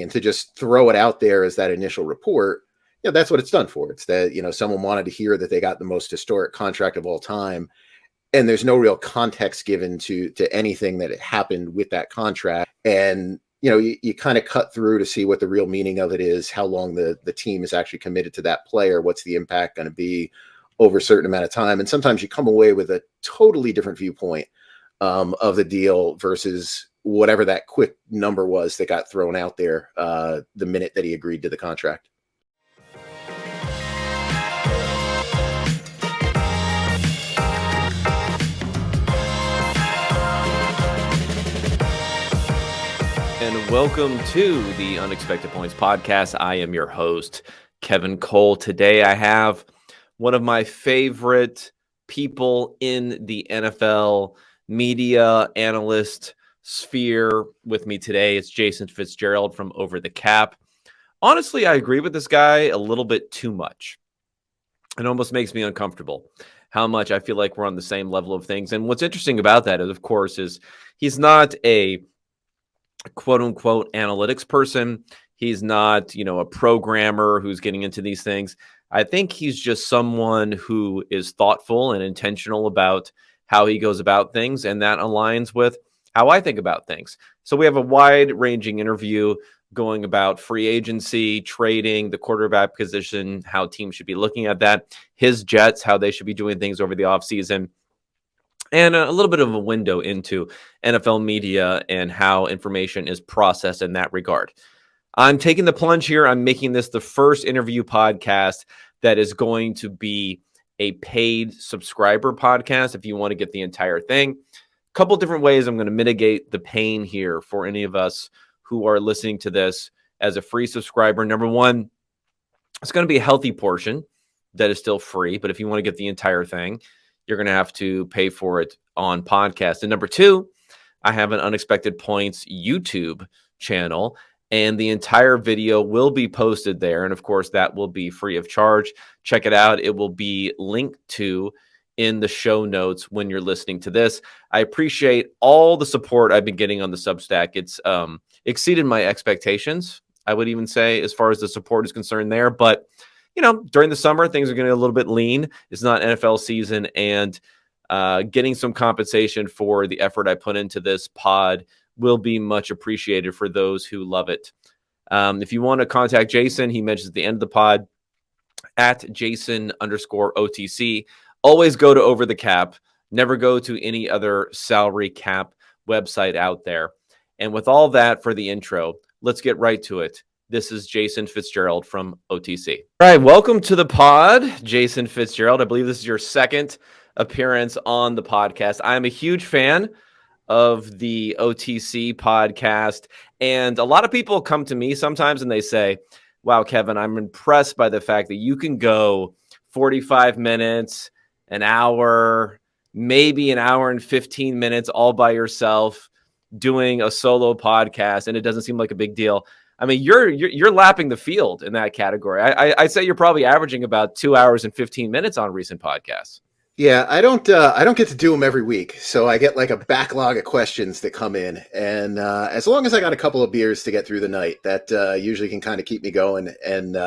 And to just throw it out there as that initial report, that's what it's done for. It's that, someone wanted to hear that they got the most historic contract of all time. And there's no real context given to anything that happened with that contract. And, you kind of cut through to see what the real meaning of it is, how long the team is actually committed to that player, what's the impact going to be over a certain amount of time. And sometimes you come away with a totally different viewpoint of the deal versus whatever that quick number was that got thrown out there the minute that he agreed to the contract. And welcome to the Unexpected Points podcast. I am your host, Kevin Cole. Today I have one of my favorite people in the NFL media analyst sphere with me today. It's Jason Fitzgerald from Over the Cap. Honestly, I agree with this guy a little bit too much. It almost makes me uncomfortable how much I feel like we're on the same level of things. And what's interesting about that, of course, is he's not a quote unquote analytics person. He's not, a programmer who's getting into these things. I think he's just someone who is thoughtful and intentional about how he goes about things. And that aligns with how I think about things. So we have a wide ranging interview going about free agency, trading, the quarterback position, how teams should be looking at that, his Jets, how they should be doing things over the offseason, and a little bit of a window into NFL media and how information is processed in that regard. I'm taking the plunge here. I'm making this the first interview podcast that is going to be a paid subscriber podcast if you want to get the entire thing. A couple different ways I'm going to mitigate the pain here for any of us who are listening to this as a free subscriber. Number one, it's going to be a healthy portion that is still free, but if you want to get the entire thing, you're going to have to pay for it on podcast. And number two, I have an Unexpected Points YouTube channel, and the entire video will be posted there. And of course, that will be free of charge. Check it out. It will be linked to in the show notes when you're listening to this. I appreciate all the support I've been getting on the Substack. It's exceeded my expectations, I would even say, as far as the support is concerned there. But during the summer, things are going to be a little bit lean. It's not NFL season, and getting some compensation for the effort I put into this pod will be much appreciated for those who love it. If you want to contact Jason, he mentions at the end of the pod, at Jason_OTC. Always go to Over the Cap. Never go to any other salary cap website out there. And with all that for the intro, let's get right to it. This is Jason Fitzgerald from OTC. All right, welcome to the pod, Jason Fitzgerald. I believe this is your second appearance on the podcast. I'm a huge fan of the OTC podcast, and a lot of people come to me sometimes and they say, wow, Kevin, I'm impressed by the fact that you can go 45 minutes, an hour, maybe an hour and 15 minutes all by yourself doing a solo podcast, and it doesn't seem like a big deal. I mean, you're lapping the field in that category. I say you're probably averaging about 2 hours and 15 minutes on recent podcasts. Yeah, I don't get to do them every week, so I get like a backlog of questions that come in, and as long as I got a couple of beers to get through the night, that usually can kind of keep me going. And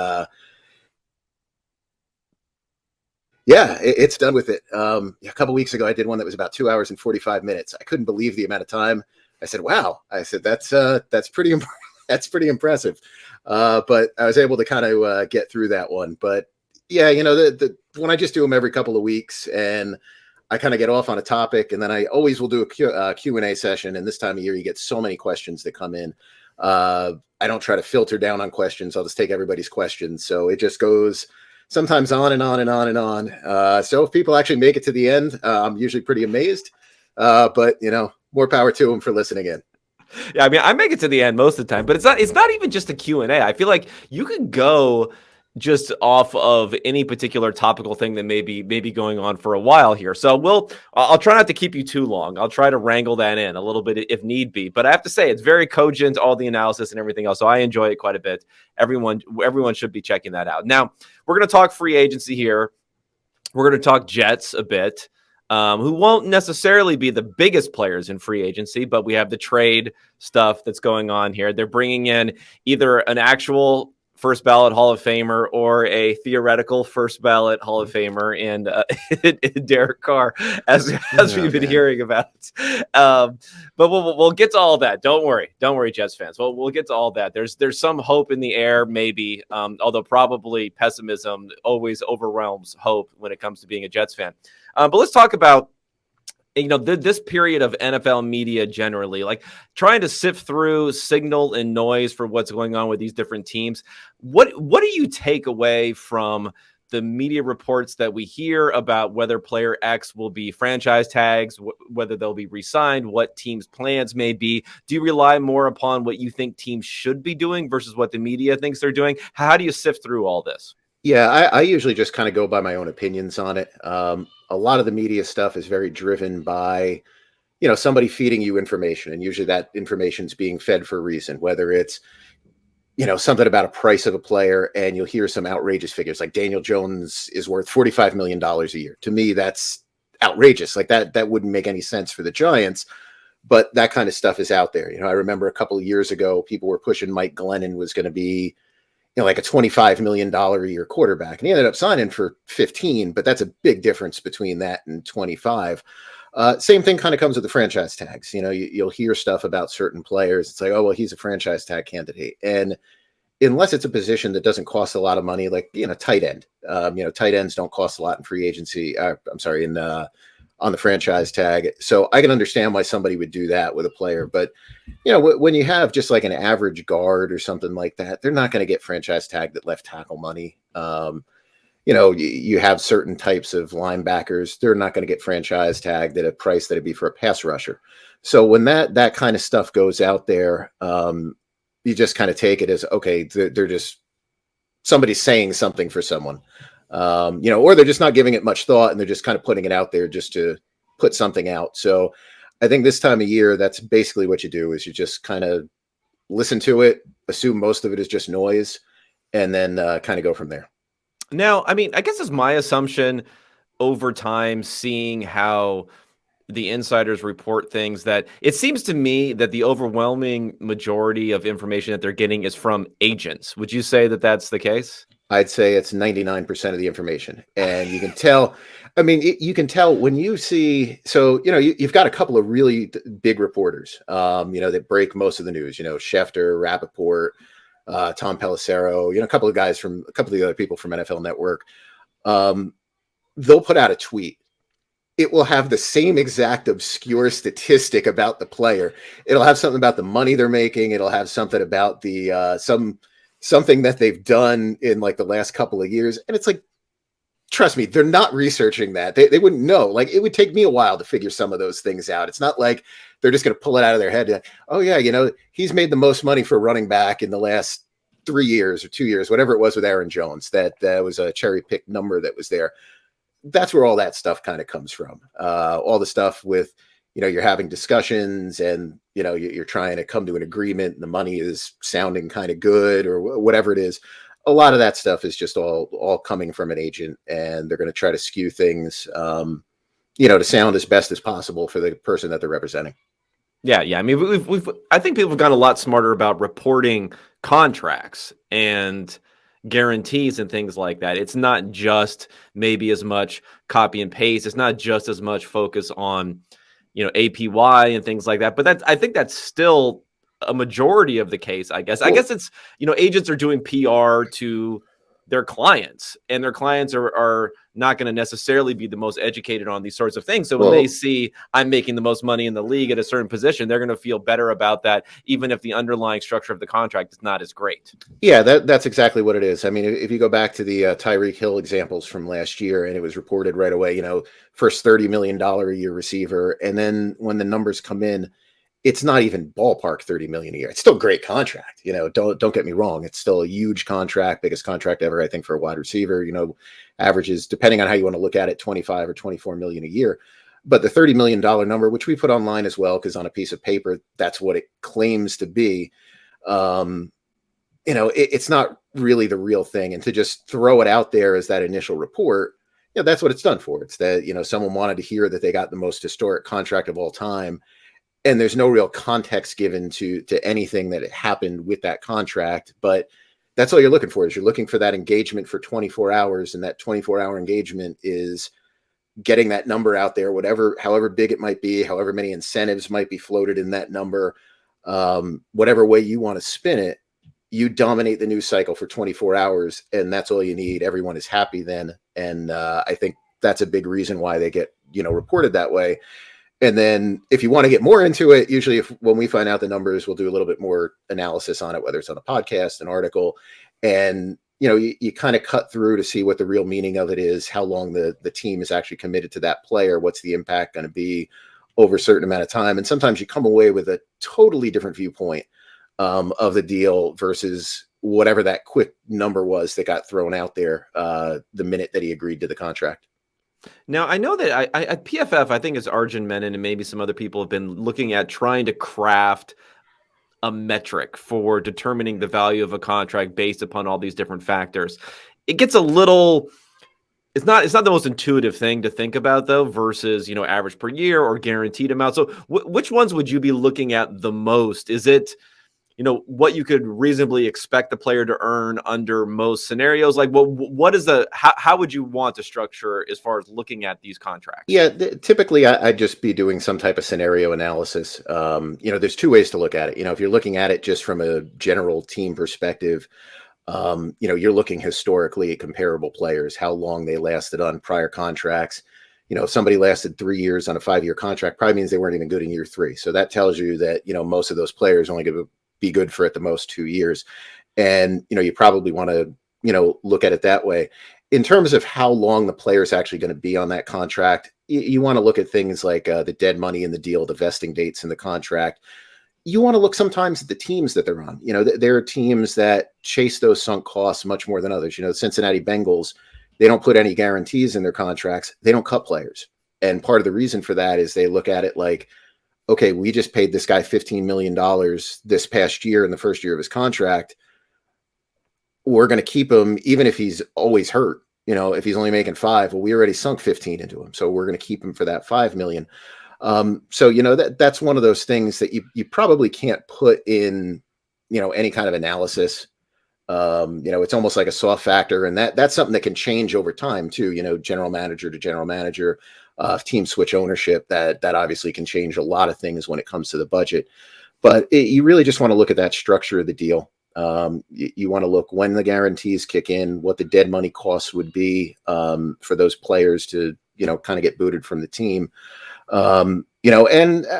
it's done with it. A couple weeks ago, I did one that was about 2 hours and 45 minutes. I couldn't believe the amount of time. I said, "Wow!" I said, "That's pretty impressive." That's pretty impressive. But I was able to kind of get through that one. But yeah, when I just do them every couple of weeks and I kind of get off on a topic, and then I always will do a Q&A session. And this time of year, you get so many questions that come in. I don't try to filter down on questions. I'll just take everybody's questions. So it just goes sometimes on and on and on and on. So if people actually make it to the end, I'm usually pretty amazed. But more power to them for listening in. Yeah, I mean, I make it to the end most of the time, but it's not even just a Q&A. I feel like you could go just off of any particular topical thing that may be going on for a while here. So I'll try not to keep you too long. I'll try to wrangle that in a little bit if need be. But I have to say, it's very cogent, all the analysis and everything else. So I enjoy it quite a bit. Everyone should be checking that out. Now, we're going to talk free agency here. We're going to talk Jets a bit. who won't necessarily be the biggest players in free agency, but we have the trade stuff that's going on here. They're bringing in either an actual first ballot Hall of Famer or a theoretical first ballot Hall of Famer in Derek Carr, as we've been hearing about. But we'll get to all that. Don't worry, Jets fans. We'll get to all that. There's some hope in the air, maybe, although probably pessimism always overwhelms hope when it comes to being a Jets fan. But let's talk about this period of NFL media generally, like trying to sift through signal and noise for what's going on with these different teams. What do you take away from the media reports that we hear about whether player X will be franchise tags, whether they'll be re-signed, what teams' plans may be? Do you rely more upon what you think teams should be doing versus what the media thinks they're doing? How do you sift through all this? Yeah, I usually just kind of go by my own opinions on it. A lot of the media stuff is very driven by, somebody feeding you information. And usually that information is being fed for a reason, whether it's, something about a price of a player, and you'll hear some outrageous figures like Daniel Jones is worth $45 million a year. To me, that's outrageous. Like that wouldn't make any sense for the Giants, but that kind of stuff is out there. I remember a couple of years ago, people were pushing Mike Glennon was going to be, like a $25 million a year quarterback. And he ended up signing for 15, but that's a big difference between that and 25. Same thing kind of comes with the franchise tags. You'll hear stuff about certain players. It's like, oh, well, he's a franchise tag candidate. And unless it's a position that doesn't cost a lot of money, like, tight end, tight ends don't cost a lot in free agency. On the franchise tag. So I can understand why somebody would do that with a player. But, when you have just like an average guard or something like that, they're not going to get franchise tagged at left tackle money. You have certain types of linebackers. They're not going to get franchise tagged at a price that it'd be for a pass rusher. So when that kind of stuff goes out there, you just kind of take it as, okay, they're just somebody's saying something for someone. Or they're just not giving it much thought and they're just kind of putting it out there just to put something out. So I think this time of year, that's basically what you do is you just kind of listen to it, assume most of it is just noise, and then kind of go from there. Now, I mean, I guess it's my assumption over time, seeing how the insiders report things, that it seems to me that the overwhelming majority of information that they're getting is from agents. Would you say that that's the case? I'd say it's 99% of the information. And you can tell, you can tell when you see, so, you've got a couple of really big reporters, that break most of the news, Schefter, Rappaport, Tom Pelissero, a couple of the other people from NFL Network. They'll put out a tweet. It will have the same exact obscure statistic about the player. It'll have something about the money they're making. It'll have something about the, something that they've done in like the last couple of years. And it's like, trust me, they're not researching that. They wouldn't know. Like, it would take me a while to figure some of those things out. It's not like they're just going to pull it out of their head. And, oh yeah, he's made the most money for running back in the last 3 years or 2 years, whatever it was with Aaron Jones. That was a cherry picked number that was there. That's where all that stuff kind of comes from. All the stuff with, you're having discussions and, you're trying to come to an agreement and the money is sounding kind of good or whatever it is. A lot of that stuff is just all coming from an agent, and they're going to try to skew things, to sound as best as possible for the person that they're representing. Yeah. I mean, I think people have gotten a lot smarter about reporting contracts and guarantees and things like that. It's not just maybe as much copy and paste. It's not just as much focus on, APY and things like that. But I think that's still a majority of the case, I guess. Cool. I guess it's, agents are doing PR to their clients, and their clients are not going to necessarily be the most educated on these sorts of things. So when they see I'm making the most money in the league at a certain position, they're going to feel better about that, even if the underlying structure of the contract is not as great. Yeah, that's exactly what it is. I mean, if you go back to the Tyreek Hill examples from last year, and it was reported right away, first $30 million a year receiver. And then when the numbers come in, it's not even ballpark 30 million a year. It's still a great contract. Don't get me wrong. It's still a huge contract, biggest contract ever, I think, for a wide receiver, averages, depending on how you want to look at it, 25 or 24 million a year. But the $30 million number, which we put online as well, because on a piece of paper, that's what it claims to be. It's not really the real thing. And to just throw it out there as that initial report, that's what it's done for. It's that, someone wanted to hear that they got the most historic contract of all time. And there's no real context given to anything that happened with that contract. But that's all you're looking for, is you're looking for that engagement for 24 hours. And that 24-hour engagement is getting that number out there, however big it might be, however many incentives might be floated in that number, whatever way you want to spin it, you dominate the news cycle for 24 hours. And that's all you need. Everyone is happy then. And I think that's a big reason why they get, reported that way. And then if you want to get more into it, usually when we find out the numbers, we'll do a little bit more analysis on it, whether it's on a podcast, an article, and you kind of cut through to see what the real meaning of it is, how long the team is actually committed to that player, what's the impact going to be over a certain amount of time. And sometimes you come away with a totally different viewpoint of the deal versus whatever that quick number was that got thrown out there the minute that he agreed to the contract. Now, I know that at PFF, I think it's Arjun Menon and maybe some other people have been looking at trying to craft a metric for determining the value of a contract based upon all these different factors. It gets a little, it's not the most intuitive thing to think about, though, versus, average per year or guaranteed amount. So which ones would you be looking at the most? Is it, what you could reasonably expect the player to earn under most scenarios? Like, what is how would you want to structure as far as looking at these contracts? Yeah, typically I'd just be doing some type of scenario analysis. There's two ways to look at it. If you're looking at it just from a general team perspective, you're looking historically at comparable players, how long they lasted on prior contracts. If somebody lasted 3 years on a 5-year contract, probably means they weren't even good in year 3. So that tells you that, most of those players only going to be good for at the most 2 years. And, you probably want to, look at it that way. In terms of how long the player is actually going to be on that contract, you want to look at things like the dead money in the deal, the vesting dates in the contract. You want to look sometimes at the teams that they're on. There are teams that chase those sunk costs much more than others. The Cincinnati Bengals, they don't put any guarantees in their contracts. They don't cut players. And part of the reason for that is they look at it like, okay, we just paid this guy $15 million this past year in the first year of his contract. We're going to keep him even if he's always hurt. If he's only making 5, well, we already sunk 15 into him. So we're going to keep him for that 5 million. So, that's one of those things that you probably can't put in, any kind of analysis. It's almost like a soft factor, and that's something that can change over time too, general manager to general manager. If teams switch ownership, that obviously can change a lot of things when it comes to the budget. But you really just want to look at that structure of the deal. You want to look when the guarantees kick in, what the dead money costs would be for those players to, kind of get booted from the team. And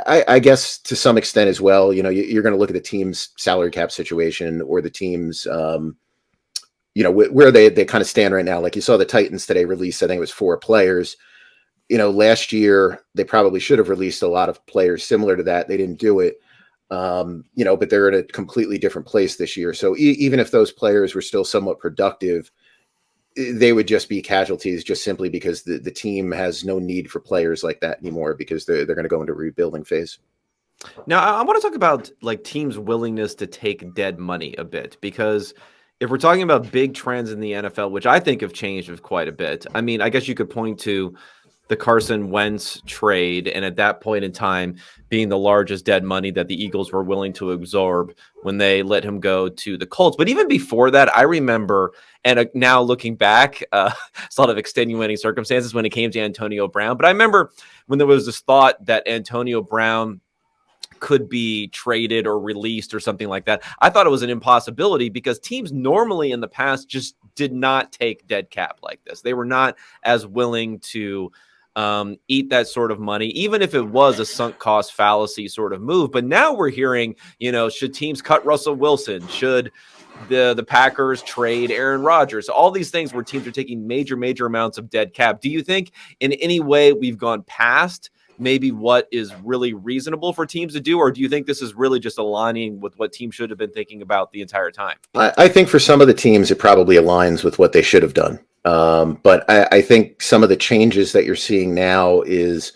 I guess to some extent as well, you're going to look at the team's salary cap situation or the team's, where they kind of stand right now. Like you saw the Titans today release, I think it was 4 players. Last year they probably should have released a lot of players similar to that. They didn't do it. But they're in a completely different place this year. So even if those players were still somewhat productive, they would just be casualties just simply because the team has no need for players like that anymore because they're going to go into a rebuilding phase. Now, I want to talk about like teams' willingness to take dead money a bit, because if we're talking about big trends in the NFL, which I think have changed quite a bit, I mean, I guess you could point to the Carson Wentz trade, and at that point in time being the largest dead money that the Eagles were willing to absorb when they let him go to the Colts. But even before that, I remember, and now looking back, it's a lot of extenuating circumstances when it came to Antonio Brown. But I remember when there was this thought that Antonio Brown could be traded or released or something like that. I thought it was an impossibility because teams normally in the past just did not take dead cap like this. They were not as willing to eat that sort of money, even if it was a sunk cost fallacy sort of move. But now we're hearing, should teams cut Russell Wilson? Should the Packers trade Aaron Rodgers? All these things where teams are taking major amounts of dead cap. Do you think in any way we've gone past maybe what is really reasonable for teams to do? Or do you think this is really just aligning with what teams should have been thinking about the entire time? I think for some of the teams, it probably aligns with what they should have done. But I think some of the changes that you're seeing now is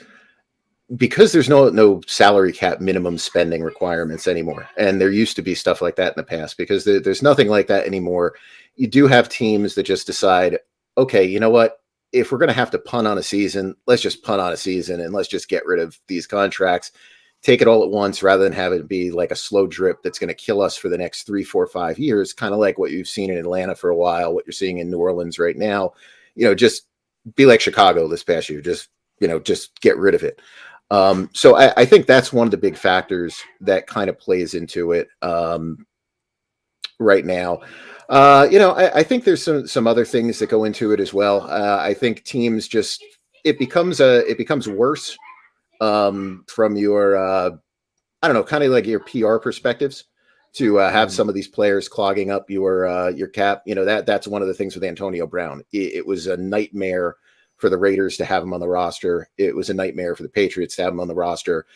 because there's no salary cap minimum spending requirements anymore. And there used to be stuff like that in the past because there's nothing like that anymore. You do have teams that just decide, okay, you know what? if we're going to have to punt on a season, let's just punt on a season and let's just get rid of these contracts, take it all at once rather than have it be like a slow drip that's going to kill us for the next 3, 4, 5 years, kind of like what you've seen in Atlanta for a while, what you're seeing in New Orleans right now. Just be like Chicago this past year, just get rid of it. So I think that's one of the big factors that kind of plays into it right now. I think there's some other things that go into it as well. I think teams it becomes worse from your I don't know, kind of like your PR perspectives to have some of these players clogging up your cap. That's one of the things with Antonio Brown. It was a nightmare for the Raiders to have him on the roster. It was a nightmare for the Patriots to have him on the roster.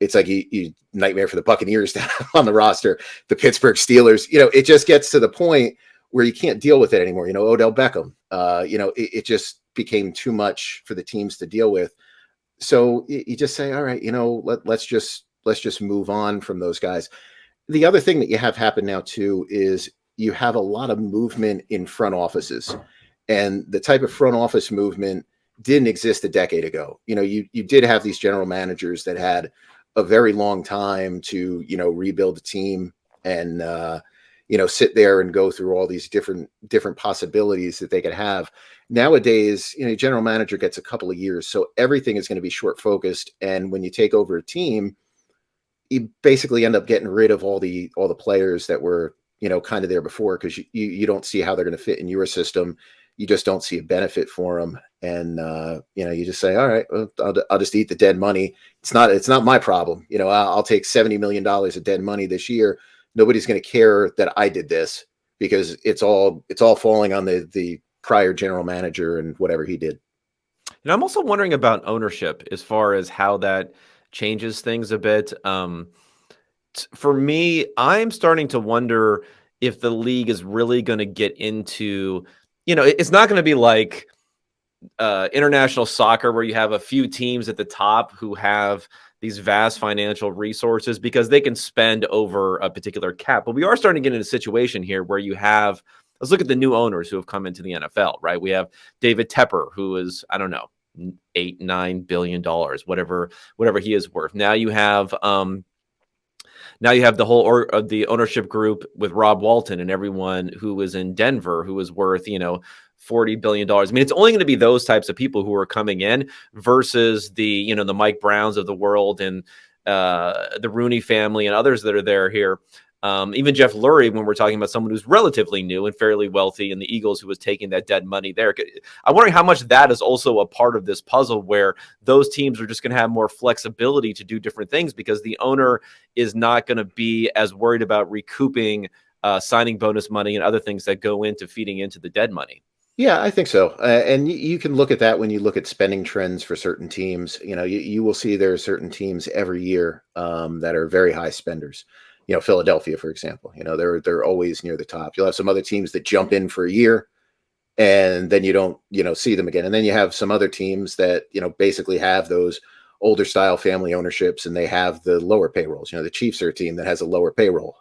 It's like you nightmare for the Buccaneers to have him on the roster, the Pittsburgh Steelers. It just gets to the point where you can't deal with it anymore. Odell Beckham, it just became too much for the teams to deal with. So you just say, all right, let's just move on from those guys. The other thing that you have happen now too is you have a lot of movement in front offices, and the type of front office movement didn't exist a decade ago. You did have these general managers that had a very long time to, rebuild a team and, sit there and go through all these different possibilities that they could have. Nowadays, general manager gets a couple of years, so everything is going to be short focused. And when you take over a team, you basically end up getting rid of all the players that were, kind of there before, because you don't see how they're going to fit in your system. You just don't see a benefit for them. And, you just say, all right, well, I'll just eat the dead money. It's not my problem. I'll take $70 million of dead money this year. Nobody's going to care that I did this, because it's all falling on the prior general manager and whatever he did. And I'm also wondering about ownership as far as how that changes things a bit. For me, I'm starting to wonder if the league is really going to get into, it's not going to be like international soccer where you have a few teams at the top who have these vast financial resources because they can spend over a particular cap. But we are starting to get in a situation here where you have, let's look at the new owners who have come into the NFL, right? We have David Tepper, who is, I don't know, $8-9 billion, whatever he is worth. Now you have the whole the ownership group with Rob Walton and everyone who was in Denver, who was worth, $40 billion. I mean, it's only going to be those types of people who are coming in versus the Mike Browns of the world and the Rooney family and others that are there here. Even Jeff Lurie, when we're talking about someone who's relatively new and fairly wealthy, and the Eagles who was taking that dead money there. I'm wondering how much that is also a part of this puzzle where those teams are just going to have more flexibility to do different things because the owner is not going to be as worried about recouping signing bonus money and other things that go into feeding into the dead money. Yeah, I think so. And you can look at that when you look at spending trends for certain teams. You will see there are certain teams every year that are very high spenders. Philadelphia, for example, they're always near the top. You'll have some other teams that jump in for a year and then you don't, see them again. And then you have some other teams that, basically have those older style family ownerships and they have the lower payrolls. The Chiefs are a team that has a lower payroll,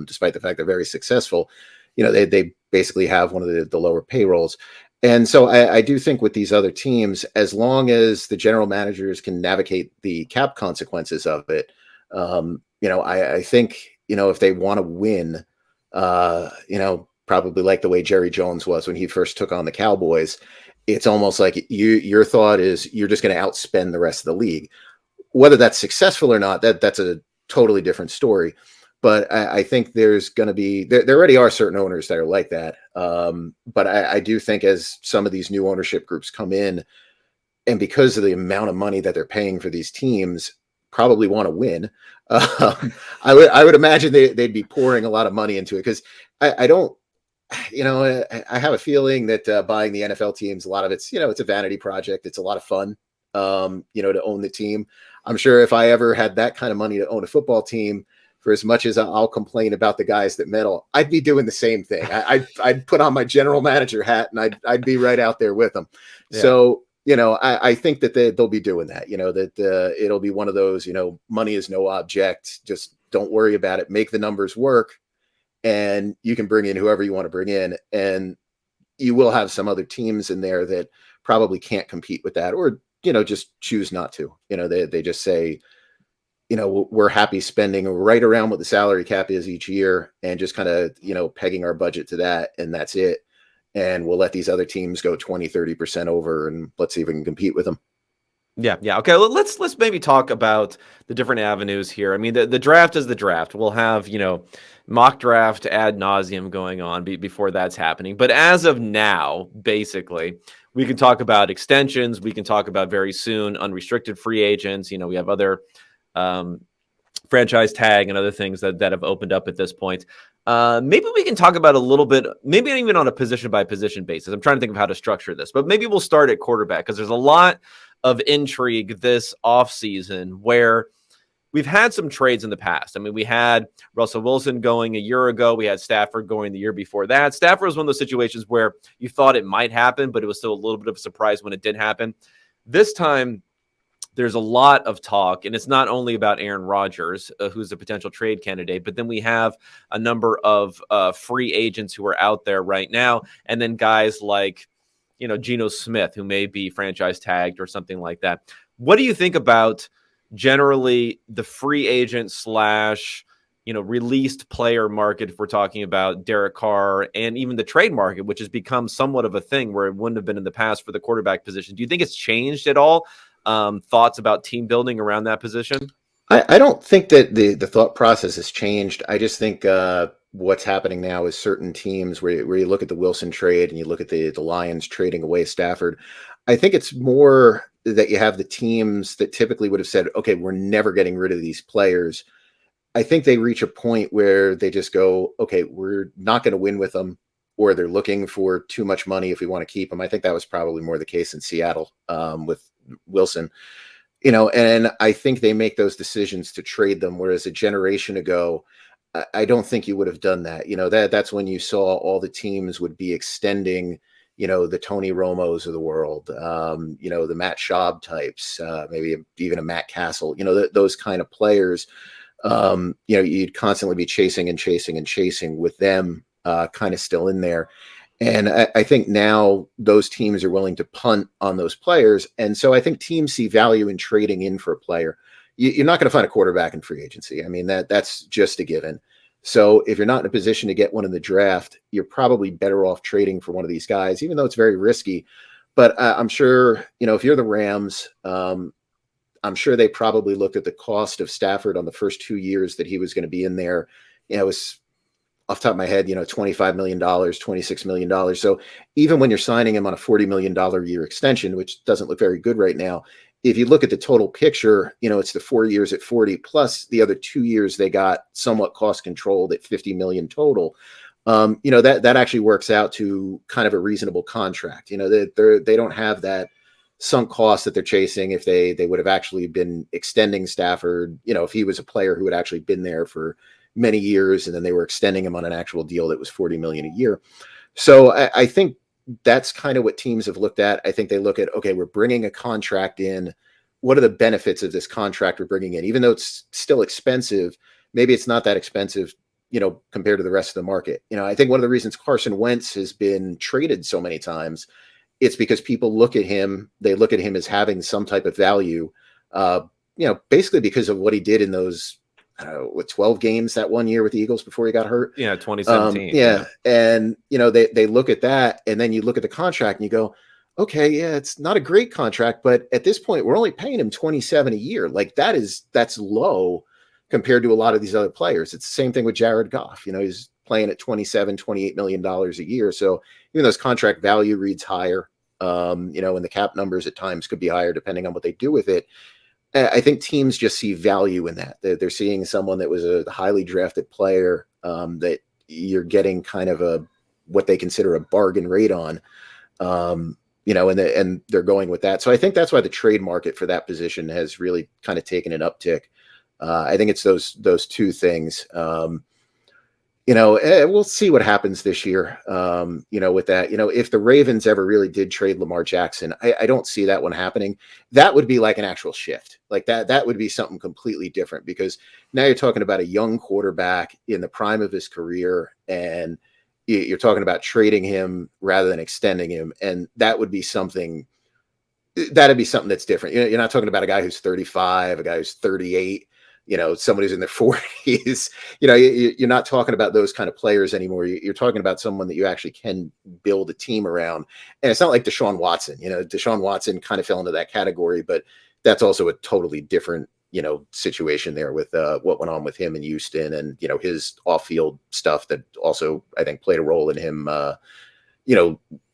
despite the fact they're very successful. They basically have one of the lower payrolls. And so I do think with these other teams, as long as the general managers can navigate the cap consequences of it, I think, if they want to win, probably like the way Jerry Jones was when he first took on the Cowboys, it's almost like your thought is you're just going to outspend the rest of the league. Whether that's successful or not, that's a totally different story. But I think there's going to be, there already are certain owners that are like that. But I do think as some of these new ownership groups come in, and because of the amount of money that they're paying for these teams, probably want to win. I would imagine they'd be pouring a lot of money into it because I don't, I have a feeling that buying the NFL teams, a lot of it's, it's a vanity project. It's a lot of fun, to own the team. I'm sure if I ever had that kind of money to own a football team, for as much as I'll complain about the guys that meddle, I'd be doing the same thing. I'd put on my general manager hat and I'd be right out there with them. Yeah. So, I think that they'll be doing that, that it'll be one of those, money is no object. Just don't worry about it. Make the numbers work and you can bring in whoever you want to bring in. And you will have some other teams in there that probably can't compete with that, or, just choose not to. They just say, we're happy spending right around what the salary cap is each year and just kind of, pegging our budget to that. And that's it. And we'll let these other teams go 20-30% over, and let's see if we can compete with them. Yeah. Okay. Well, let's maybe talk about the different avenues here. I mean, the draft is the draft. We'll have, mock draft ad nauseum going on before that's happening. But as of now, basically, we can talk about extensions. We can talk about very soon unrestricted free agents. We have other franchise tag and other things that have opened up at this point. Maybe we can talk about a little bit, maybe even on a position by position basis. I'm trying to think of how to structure this, but maybe we'll start at quarterback because there's a lot of intrigue this offseason where we've had some trades in the past. I mean, we had Russell Wilson going a year ago. We had Stafford going the year before that. Stafford was one of those situations where you thought it might happen, but it was still a little bit of a surprise when it did happen. This time, there's a lot of talk, and it's not only about Aaron Rodgers, who's a potential trade candidate, but then we have a number of free agents who are out there right now, and then guys like Geno Smith, who may be franchise tagged or something like that. What do you think about generally the free agent / released player market, if we're talking about Derek Carr, and even the trade market, which has become somewhat of a thing where it wouldn't have been in the past for the quarterback position? Do you think it's changed at all? Thoughts about team building around that position? I don't think that the thought process has changed. I just think what's happening now is certain teams where you look at the Wilson trade and you look at the Lions trading away Stafford. I think it's more that you have the teams that typically would have said, okay, we're never getting rid of these players. I think they reach a point where they just go, okay, we're not going to win with them, or they're looking for too much money if we want to keep them. I think that was probably more the case in Seattle with Wilson. And I think they make those decisions to trade them. Whereas a generation ago, I don't think you would have done that. That's when you saw all the teams would be extending, the Tony Romos of the world, the Matt Schaub types, maybe even a Matt Castle, those kind of players. You'd constantly be chasing with them kind of still in there. And I think now those teams are willing to punt on those players. And so I think teams see value in trading in for a player. You're not going to find a quarterback in free agency. I mean, that's just a given. So if you're not in a position to get one in the draft, you're probably better off trading for one of these guys, even though it's very risky. But I'm sure, if you're the Rams, I'm sure they probably looked at the cost of Stafford on the first 2 years that he was going to be in there. It was, off the top of my head, $25 million, $26 million. So even when you're signing him on a $40 million a year extension, which doesn't look very good right now, if you look at the total picture, it's the 4 years at 40 plus the other 2 years they got somewhat cost controlled at 50 million total. That actually works out to kind of a reasonable contract. They don't have that sunk cost that they're chasing. If they would have actually been extending Stafford, if he was a player who had actually been there for many years, and then they were extending him on an actual deal that was 40 million a year. So I think that's kind of what teams have looked at. I think they look at, okay, we're bringing a contract in. What are the benefits of this contract we're bringing in? Even though it's still expensive, maybe it's not that expensive, compared to the rest of the market. I think one of the reasons Carson Wentz has been traded so many times, it's because people look at him, they look at him as having some type of value, basically because of what he did in those 12 games that 1 year with the Eagles before he got hurt. Yeah, 2017. And, they look at that, and then you look at the contract and you go, okay, yeah, it's not a great contract, but at this point, we're only paying him 27 a year. Like that's low compared to a lot of these other players. It's the same thing with Jared Goff. He's playing at $28 million a year. So even though his contract value reads higher, and the cap numbers at times could be higher depending on what they do with it, I think teams just see value in that. They're seeing someone that was a highly drafted player that you're getting kind of what they consider a bargain rate on, and they're going with that. So I think that's why the trade market for that position has really kind of taken an uptick. I think it's those two things. We'll see what happens this year, with that. If the Ravens ever really did trade Lamar Jackson, I don't see that one happening. That would be like an actual shift. Like that would be something completely different, because now you're talking about a young quarterback in the prime of his career. And, you're talking about trading him rather than extending him. And that'd be something that's different. You're not talking about a guy who's 35, a guy who's 38, somebody who's in their 40s. You're not talking about those kind of players anymore. You're talking about someone that you actually can build a team around. And it's not like Deshaun Watson. Deshaun Watson kind of fell into that category, but that's also a totally different situation there with what went on with him in Houston and his off-field stuff that also I think played a role in him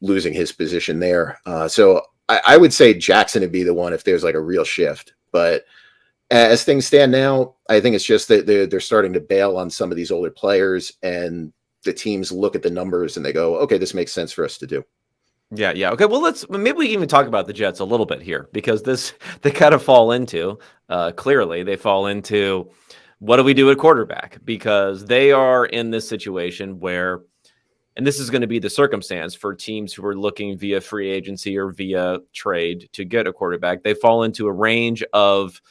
losing his position there. So I would say Jackson would be the one if there's like a real shift. But as things stand now, I think it's just that they're starting to bail on some of these older players, and the teams look at the numbers and they go, okay, this makes sense for us to do. Yeah. Okay. Well, maybe we can even talk about the Jets a little bit here, because they kind of fall into, clearly they fall into, what do we do at quarterback? Because they are in this situation where, and this is going to be the circumstance for teams who are looking via free agency or via trade to get a quarterback. They fall into a range of,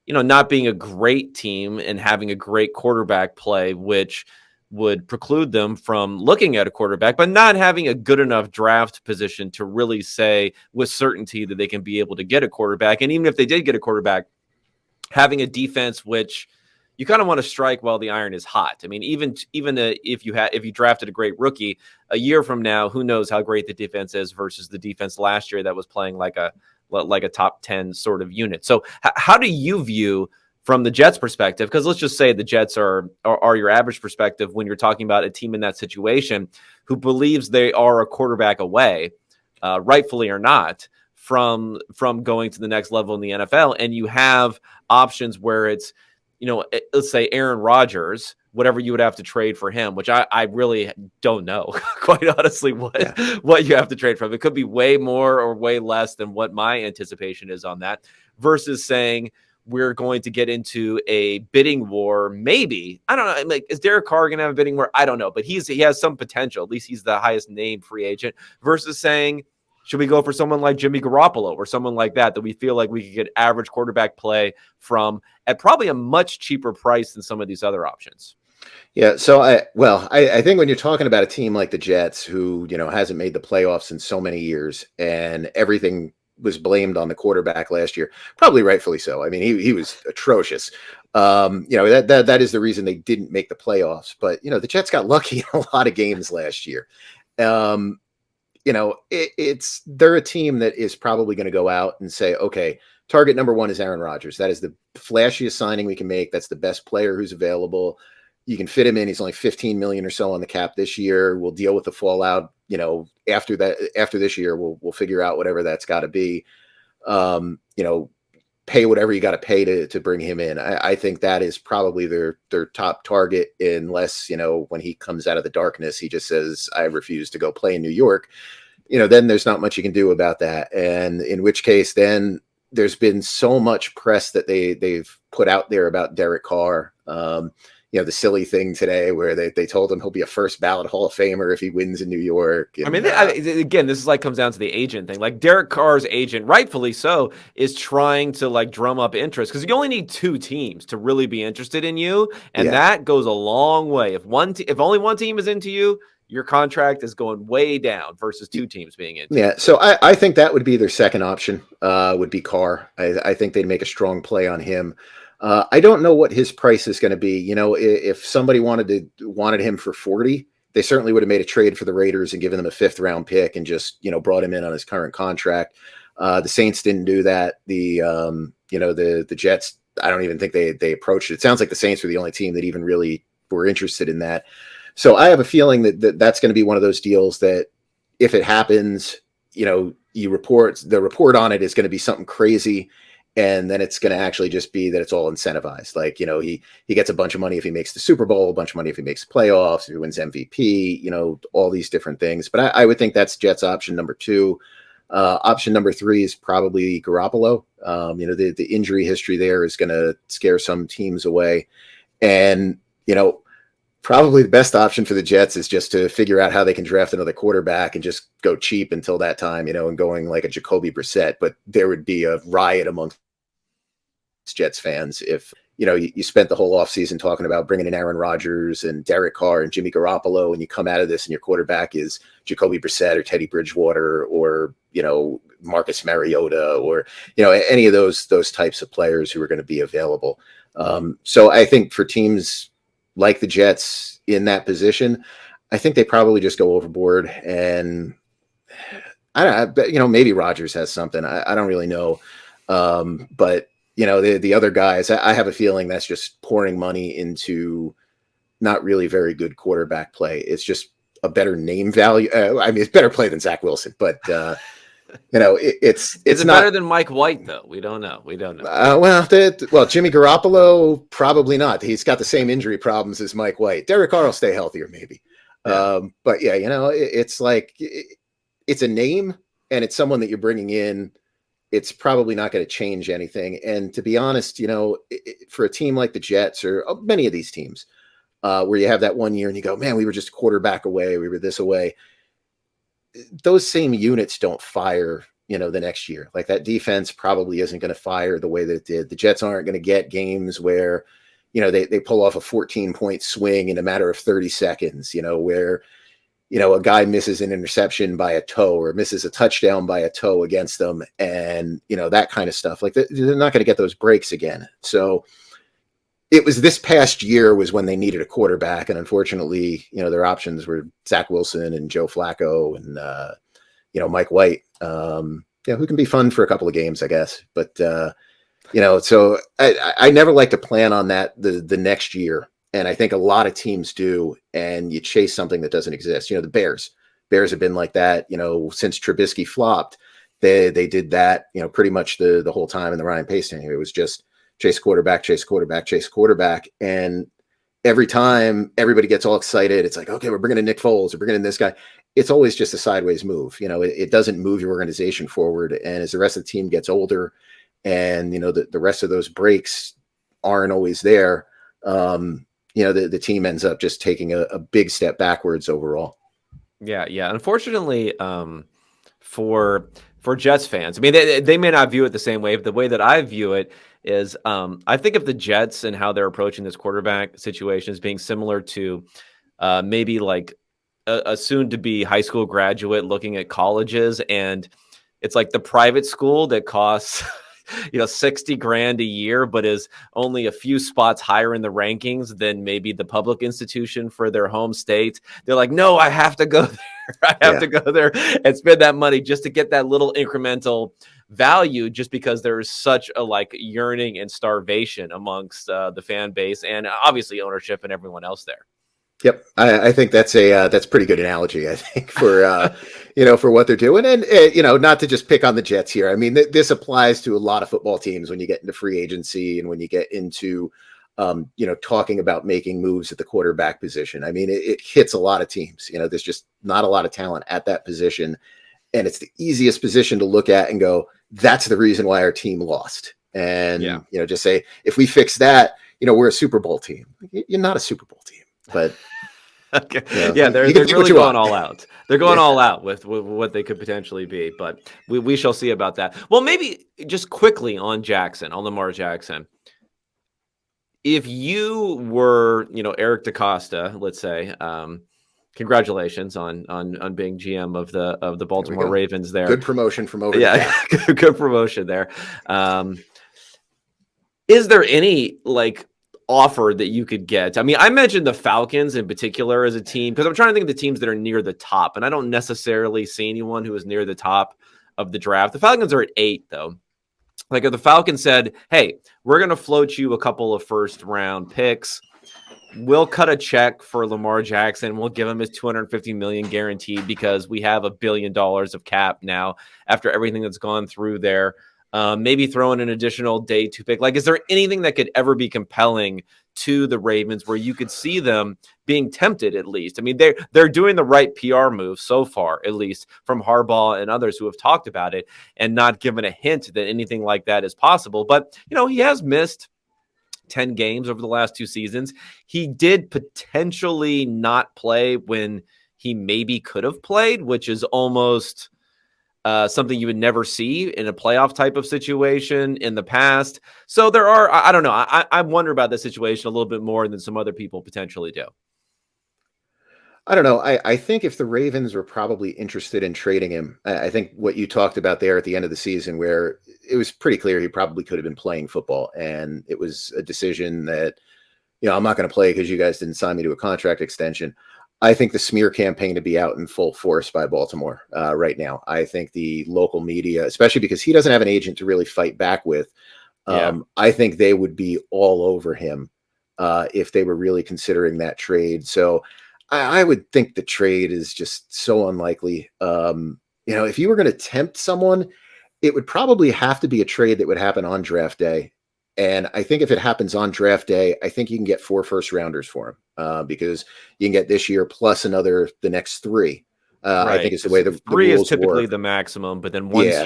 not being a great team and having a great quarterback play, which would preclude them from looking at a quarterback, but not having a good enough draft position to really say with certainty that they can be able to get a quarterback. And even if they did get a quarterback, having a defense which you kind of want to strike while the iron is hot. I mean, even if you drafted a great rookie, a year from now, who knows how great the defense is versus the defense last year that was playing like a top 10 sort of unit. So how do you view, from the Jets' perspective, because let's just say the Jets are your average perspective when you're talking about a team in that situation who believes they are a quarterback away, rightfully or not, from going to the next level in the NFL, and you have options where it's, let's say Aaron Rodgers, whatever you would have to trade for him, which I really don't know, quite honestly, what you have to trade from. It could be way more or way less than what my anticipation is on that, versus saying we're going to get into a bidding war. Maybe, I don't know. Like, is Derek Carr going to have a bidding war? I don't know, but he has some potential. At least he's the highest named free agent, versus saying, should we go for someone like Jimmy Garoppolo or someone like that we feel like we could get average quarterback play from at probably a much cheaper price than some of these other options? Yeah. So I think when you're talking about a team like the Jets, who, hasn't made the playoffs in so many years, and everything was blamed on the quarterback last year, probably rightfully so. I mean, he was atrocious. That is the reason they didn't make the playoffs. But, the Jets got lucky in a lot of games last year. They're a team that is probably going to go out and say, okay, target number one is Aaron Rodgers. That is the flashiest signing we can make. That's the best player who's available. You can fit him in. He's only 15 million or so on the cap this year. We'll deal with the fallout, after this year, we'll figure out whatever that's got to be. Pay whatever you got to pay to bring him in. I think that is probably their top target, unless, when he comes out of the darkness, he just says, I refuse to go play in New York. Then there's not much you can do about that. And in which case, then there's been so much press that they've put out there about Derek Carr. The silly thing today where they told him he'll be a first ballot Hall of Famer if he wins in New York. And, again, this is comes down to the agent thing. Like, Derek Carr's agent, rightfully so, is trying to drum up interest, because you only need two teams to really be interested in you, and that goes a long way. If only one team is into you, your contract is going way down, versus two teams being into you. Yeah, so I think that would be their second option. Would be Carr. I think they'd make a strong play on him. I don't know what his price is going to be. If somebody wanted him for 40, they certainly would have made a trade for the Raiders and given him a 5th round pick and just, brought him in on his current contract. The Saints didn't do that. The Jets, I don't even think they approached it. It sounds like the Saints were the only team that even really were interested in that. So I have a feeling that's going to be one of those deals that, if it happens, the report on it is going to be something crazy. And then it's going to actually just be that it's all incentivized. Like, he gets a bunch of money if he makes the Super Bowl, a bunch of money if he makes the playoffs, if he wins MVP, all these different things. But I would think that's Jets option number 2. Option number 3 is probably Garoppolo. The injury history there is going to scare some teams away. And, probably the best option for the Jets is just to figure out how they can draft another quarterback and just go cheap until that time, and going like a Jacoby Brissett. But there would be a riot amongst Jets fans if, you spent the whole offseason talking about bringing in Aaron Rodgers and Derek Carr and Jimmy Garoppolo, and you come out of this and your quarterback is Jacoby Brissett or Teddy Bridgewater or, Marcus Mariota or, any of those types of players who are going to be available. So I think for teams like the Jets in that position, I think they probably just go overboard, and I don't know, maybe Rodgers has something. I don't really know. But the other guys, I have a feeling that's just pouring money into not really very good quarterback play. It's just a better name value. It's better play than Zach Wilson, but it's Is it not better than Mike White though. We don't know. Well, Jimmy Garoppolo, probably not. He's got the same injury problems as Mike White. Derek Carr will stay healthier, maybe. Yeah. But yeah, it's like, it's a name and it's someone that you're bringing in. It's probably not going to change anything. And to be honest, for a team like the Jets or many of these teams, where you have that 1 year and you go, man, we were just a quarterback away. We were this away. Those same units don't fire, the next year. Like that defense probably isn't going to fire the way that it did. The Jets aren't going to get games where, they pull off a 14-point swing in a matter of 30 seconds, where, a guy misses an interception by a toe or misses a touchdown by a toe against them. And, that kind of stuff. Like they're not going to get those breaks again. So it was this past year was when they needed a quarterback. And unfortunately, their options were Zach Wilson and Joe Flacco and, Mike White, who can be fun for a couple of games, I guess. But, so I never like to plan on that the next year. And I think a lot of teams do, and you chase something that doesn't exist. The Bears have been like that, since Trubisky flopped. They did that, pretty much the whole time in the Ryan Pace tenure. It was just chase quarterback. And every time everybody gets all excited, it's like, okay, we're bringing in Nick Foles, we're bringing in this guy. It's always just a sideways move. It doesn't move your organization forward. And as the rest of the team gets older and, the rest of those breaks aren't always there, the team ends up just taking a big step backwards overall. Yeah. Unfortunately, for Jets fans, I mean, they may not view it the same way, but the way that I view it is, I think of the Jets and how they're approaching this quarterback situation as being similar to maybe like a soon-to-be high school graduate looking at colleges, and it's like the private school that costs $60,000 a year, but is only a few spots higher in the rankings than maybe the public institution for their home state. They're like, no, I have to go there. I have to go there and spend that money just to get that little incremental value, just because there is such a yearning and starvation amongst the fan base and obviously ownership and everyone else there. Yep. I think that's a pretty good analogy, I think, for, for what they're doing. And, not to just pick on the Jets here. I mean, this applies to a lot of football teams when you get into free agency and when you get into, talking about making moves at the quarterback position. I mean, it hits a lot of teams. There's just not a lot of talent at that position. And it's the easiest position to look at and go, that's the reason why our team lost. And, just say, if we fix that, we're a Super Bowl team. You're not a Super Bowl team, but okay. They're really going all out. They're going all out with what they could potentially be, but we shall see about that. Well, maybe just quickly on Lamar Jackson. If you were, Eric DaCosta, let's say, congratulations on being GM of the Baltimore Ravens there. Good promotion from over. Yeah, good promotion there. Is there any offer that you could get? I mean, I mentioned the Falcons in particular as a team because I'm trying to think of the teams that are near the top, and I don't necessarily see anyone who is near the top of the draft. The Falcons are at 8, though. Like if the Falcons said, hey, we're going to float you a couple of first-round picks, we'll cut a check for Lamar Jackson, we'll give him his $250 million guaranteed because we have $1 billion of cap now after everything that's gone through there. Maybe throw in an additional day 2 pick. Is there anything that could ever be compelling to the Ravens where you could see them being tempted at least? I mean, they're doing the right PR move so far, at least from Harbaugh and others who have talked about it and not given a hint that anything like that is possible. But, he has missed 10 games over the last 2 seasons. He did potentially not play when he maybe could have played, which is almost something you would never see in a playoff type of situation in the past. So there are, I don't know. I wonder about this situation a little bit more than some other people potentially do. I don't know. I think if the Ravens were probably interested in trading him, I think what you talked about there at the end of the season, where it was pretty clear he probably could have been playing football. And it was a decision that, I'm not going to play because you guys didn't sign me to a contract extension. I think the smear campaign to be out in full force by Baltimore right now. I think the local media, especially because he doesn't have an agent to really fight back with, I think they would be all over him if they were really considering that trade. So I would think the trade is just so unlikely. If you were going to tempt someone, it would probably have to be a trade that would happen on draft day. And I think if it happens on draft day, I think you can get 4 first-rounders for him because you can get this year plus the next 3. Right. I think it's the way the 3 rules is typically work. the maximum, but then once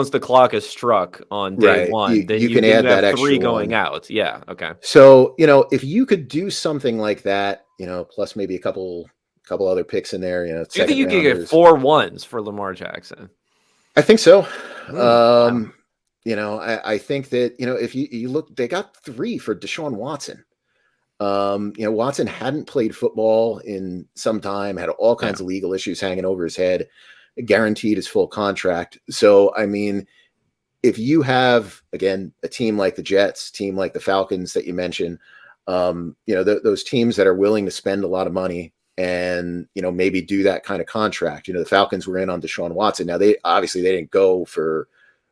the clock is struck on day one, then you can add that have extra 3 going one. out. Yeah. Okay. So if you could do something like that, plus maybe a couple other picks in there, Do you think you could get 4 1s for Lamar Jackson? I think so. Wow. I think that, if you look, they got 3 for Deshaun Watson. Watson hadn't played football in some time, had all kinds of legal issues hanging over his head, guaranteed his full contract. So, I mean, if you have, again, a team like the Jets, team like the Falcons that you mentioned, those teams that are willing to spend a lot of money and, maybe do that kind of contract. The Falcons were in on Deshaun Watson. Now, they didn't go for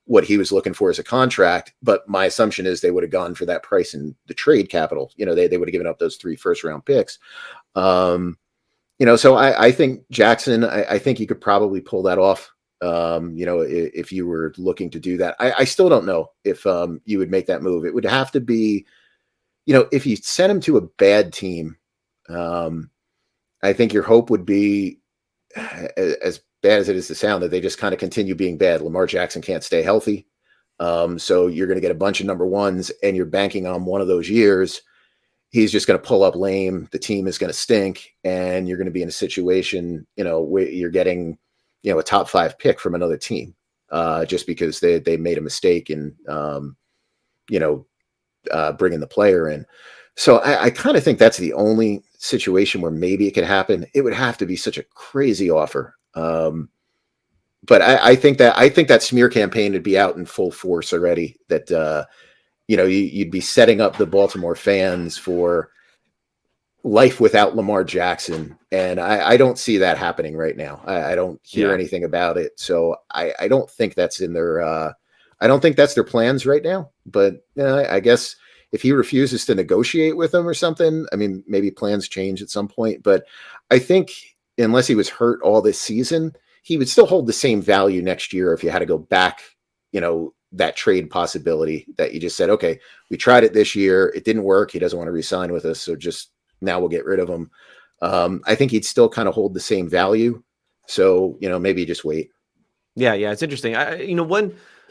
what he was looking for as a contract, but my assumption is they would have gone for that price in the trade capital. They would have given up those 3 first-round picks. So I think Jackson, I think you could probably pull that off. If you were looking to do that, I still don't know if you would make that move. It would have to be, if you sent him to a bad team, I think your hope would be, as bad as it is to sound, that they just kind of continue being bad. Lamar Jackson can't stay healthy. So you're going to get a bunch of number 1s and you're banking on one of those years. He's just going to pull up lame. The team is going to stink. And you're going to be in a situation, where you're getting, a top 5 pick from another team just because they made a mistake in, bringing the player in. So I kind of think that's the only situation where maybe it could happen. It would have to be such a crazy offer. But I think that smear campaign would be out in full force already. That you'd be setting up the Baltimore fans for life without Lamar Jackson, and I don't see that happening right now. I don't hear anything about it, so I don't think that's in their. I don't think that's their plans right now. But I guess if he refuses to negotiate with them or something, I mean, maybe plans change at some point. But I think unless he was hurt all this season, he would still hold the same value next year if you had to go back, that trade possibility that you just said, okay, we tried it this year. It didn't work. He doesn't want to re-sign with us. So just now we'll get rid of him. I think he'd still kind of hold the same value. So, maybe just wait. Yeah. It's interesting.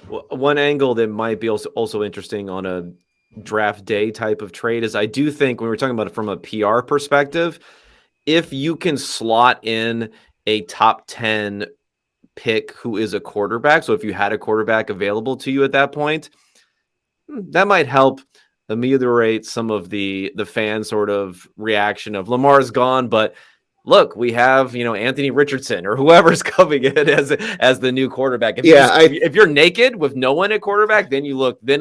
One angle that might be also interesting on a draft day type of trade is I do think when we're talking about it from a PR perspective, if you can slot in a top 10 pick who is a quarterback, so if you had a quarterback available to you at that point, that might help ameliorate some of the fan sort of reaction of Lamar's gone, but look, we have, Anthony Richardson or whoever's coming in as the new quarterback. If you're naked with no one at quarterback, then it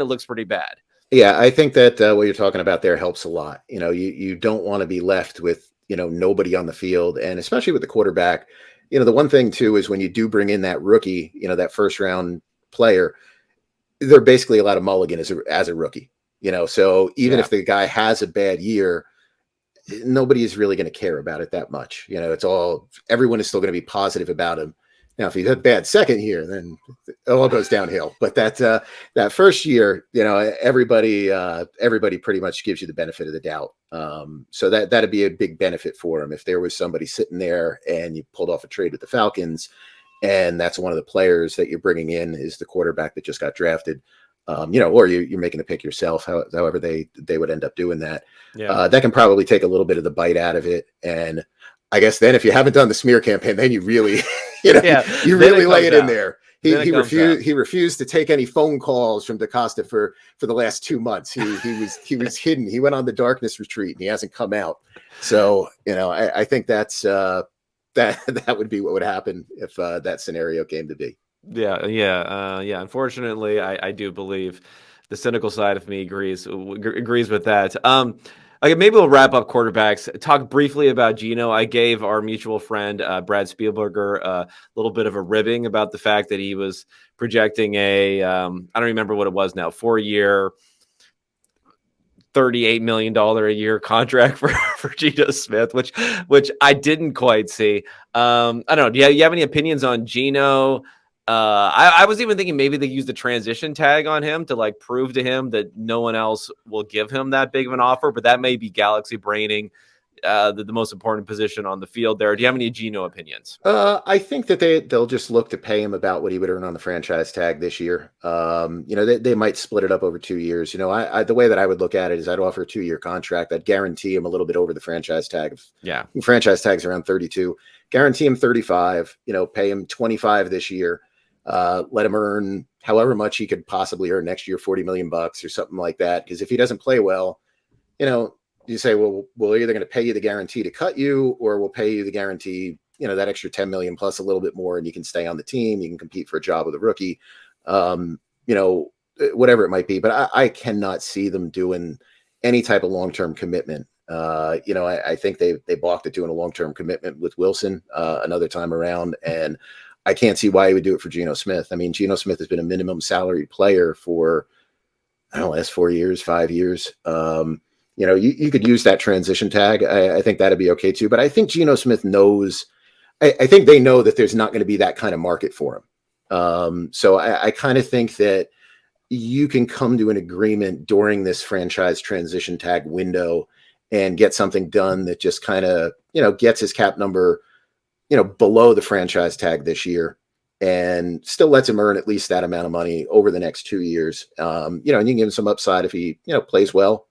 looks pretty bad. Yeah, I think that what you're talking about there helps a lot. You don't want to be left with, nobody on the field, and especially with the quarterback. The one thing too is when you do bring in that rookie, that first round player, they're basically allowed a mulligan as a rookie. So even if the guy has a bad year, nobody is really going to care about it that much. Everyone is still going to be positive about him. Now, if he's a bad second year, then it all goes downhill. But that first year, everybody pretty much gives you the benefit of the doubt. So that'd be a big benefit for him if there was somebody sitting there and you pulled off a trade with the Falcons, and that's one of the players that you're bringing in is the quarterback that just got drafted. Or you're making a pick yourself. However they would end up doing that. That can probably take a little bit of the bite out of it. And I guess then if you haven't done the smear campaign, then you really, Yeah, you then really it lay comes it in out. there. Then it He comes out. refused to take any phone calls from DaCosta for the last 2 months. He was hidden. He went on the darkness retreat and he hasn't come out. So, I think that's that would be what would happen if that scenario came to be. Yeah. Unfortunately, I do believe the cynical side of me agrees with that. Okay, maybe we'll wrap up quarterbacks. Talk briefly about Geno. I gave our mutual friend Brad Spielberger a little bit of a ribbing about the fact that he was projecting I don't remember what it was now, 4-year, $38 million a year contract for Geno Smith, which I didn't quite see. I don't know. Do you have any opinions on Geno? I was even thinking maybe they use the transition tag on him to like prove to him that no one else will give him that big of an offer, but that may be galaxy braining the most important position on the field there. Do you have any Geno opinions? I think that they'll just look to pay him about what he would earn on the franchise tag this year. They might split it up over 2 years. The way that I would look at it is I'd offer a 2-year contract. I'd guarantee him a little bit over the franchise tag. Yeah. Franchise tag's around 32. Guarantee him 35, pay him 25 this year. Let him earn however much he could possibly earn next year, $40 million or something like that. Because if he doesn't play well, you say, well, we're either going to pay you the guarantee to cut you, or we'll pay you the guarantee, that extra 10 million plus a little bit more, and you can stay on the team. You can compete for a job with a rookie, whatever it might be. But I cannot see them doing any type of long-term commitment. I think they balked at doing a long-term commitment with Wilson another time around, and I can't see why he would do it for Geno Smith. I mean, Geno Smith has been a minimum salary player for, I don't know, last 4 years, 5 years. You could use that transition tag. I think that'd be okay too. But I think Geno Smith knows, I think they know that there's not going to be that kind of market for him. So I kind of think that you can come to an agreement during this franchise transition tag window and get something done that just kind of, gets his cap number, below the franchise tag this year, and still lets him earn at least that amount of money over the next 2 years. And you can give him some upside if he, plays well,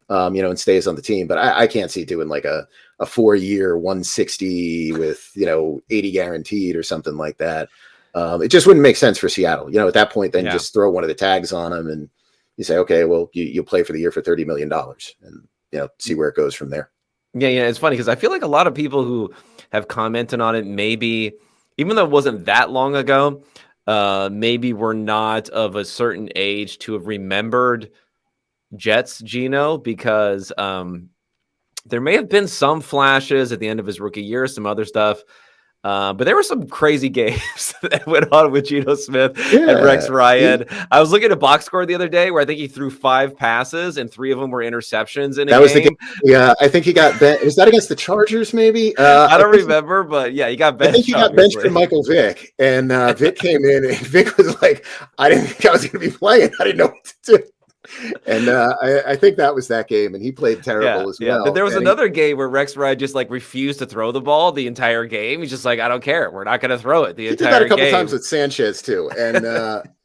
and stays on the team. But I can't see doing like a 4-year 160 with, 80 guaranteed or something like that. It just wouldn't make sense for Seattle. At that point, then just throw one of the tags on him and you say, okay, well, you'll play for the year for $30 million and, see where it goes from there. Yeah. It's funny because I feel like a lot of people who have commented on it, maybe, even though it wasn't that long ago, maybe we're not of a certain age to have remembered Jets Geno, because there may have been some flashes at the end of his rookie year, some other stuff. But there were some crazy games that went on with Geno Smith and Rex Ryan. I was looking at a box score the other day where I think he threw 5 passes and 3 of them were interceptions in a game. Was the game. Yeah, I think he got benched. Was that against the Chargers, maybe? I don't remember, but yeah, he got benched. I think he got benched for Michael Vick, and Vick came in, and Vick was like, I didn't think I was going to be playing. I didn't know what to do. And I think that was that game, and he played terrible as well. But there was another game where Rex Ryan just like refused to throw the ball the entire game. He's just like, I don't care. We're not going to throw it the entire game. He did that a couple times with Sanchez too. And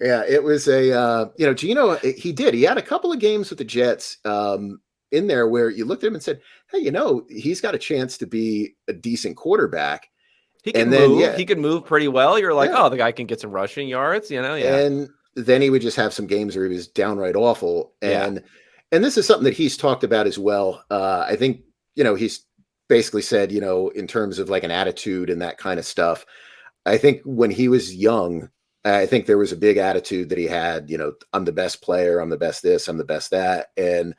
it was Geno, he had a couple of games with the Jets in there where you looked at him and said, hey, he's got a chance to be a decent quarterback. He can move. He can move pretty well. You're like, oh, the guy can get some rushing yards, And then he would just have some games where he was downright awful. And this is something that he's talked about as well. I think, he's basically said, in terms of like an attitude and that kind of stuff. I think when he was young, I think there was a big attitude that he had, I'm the best player, I'm the best this, I'm the best that. And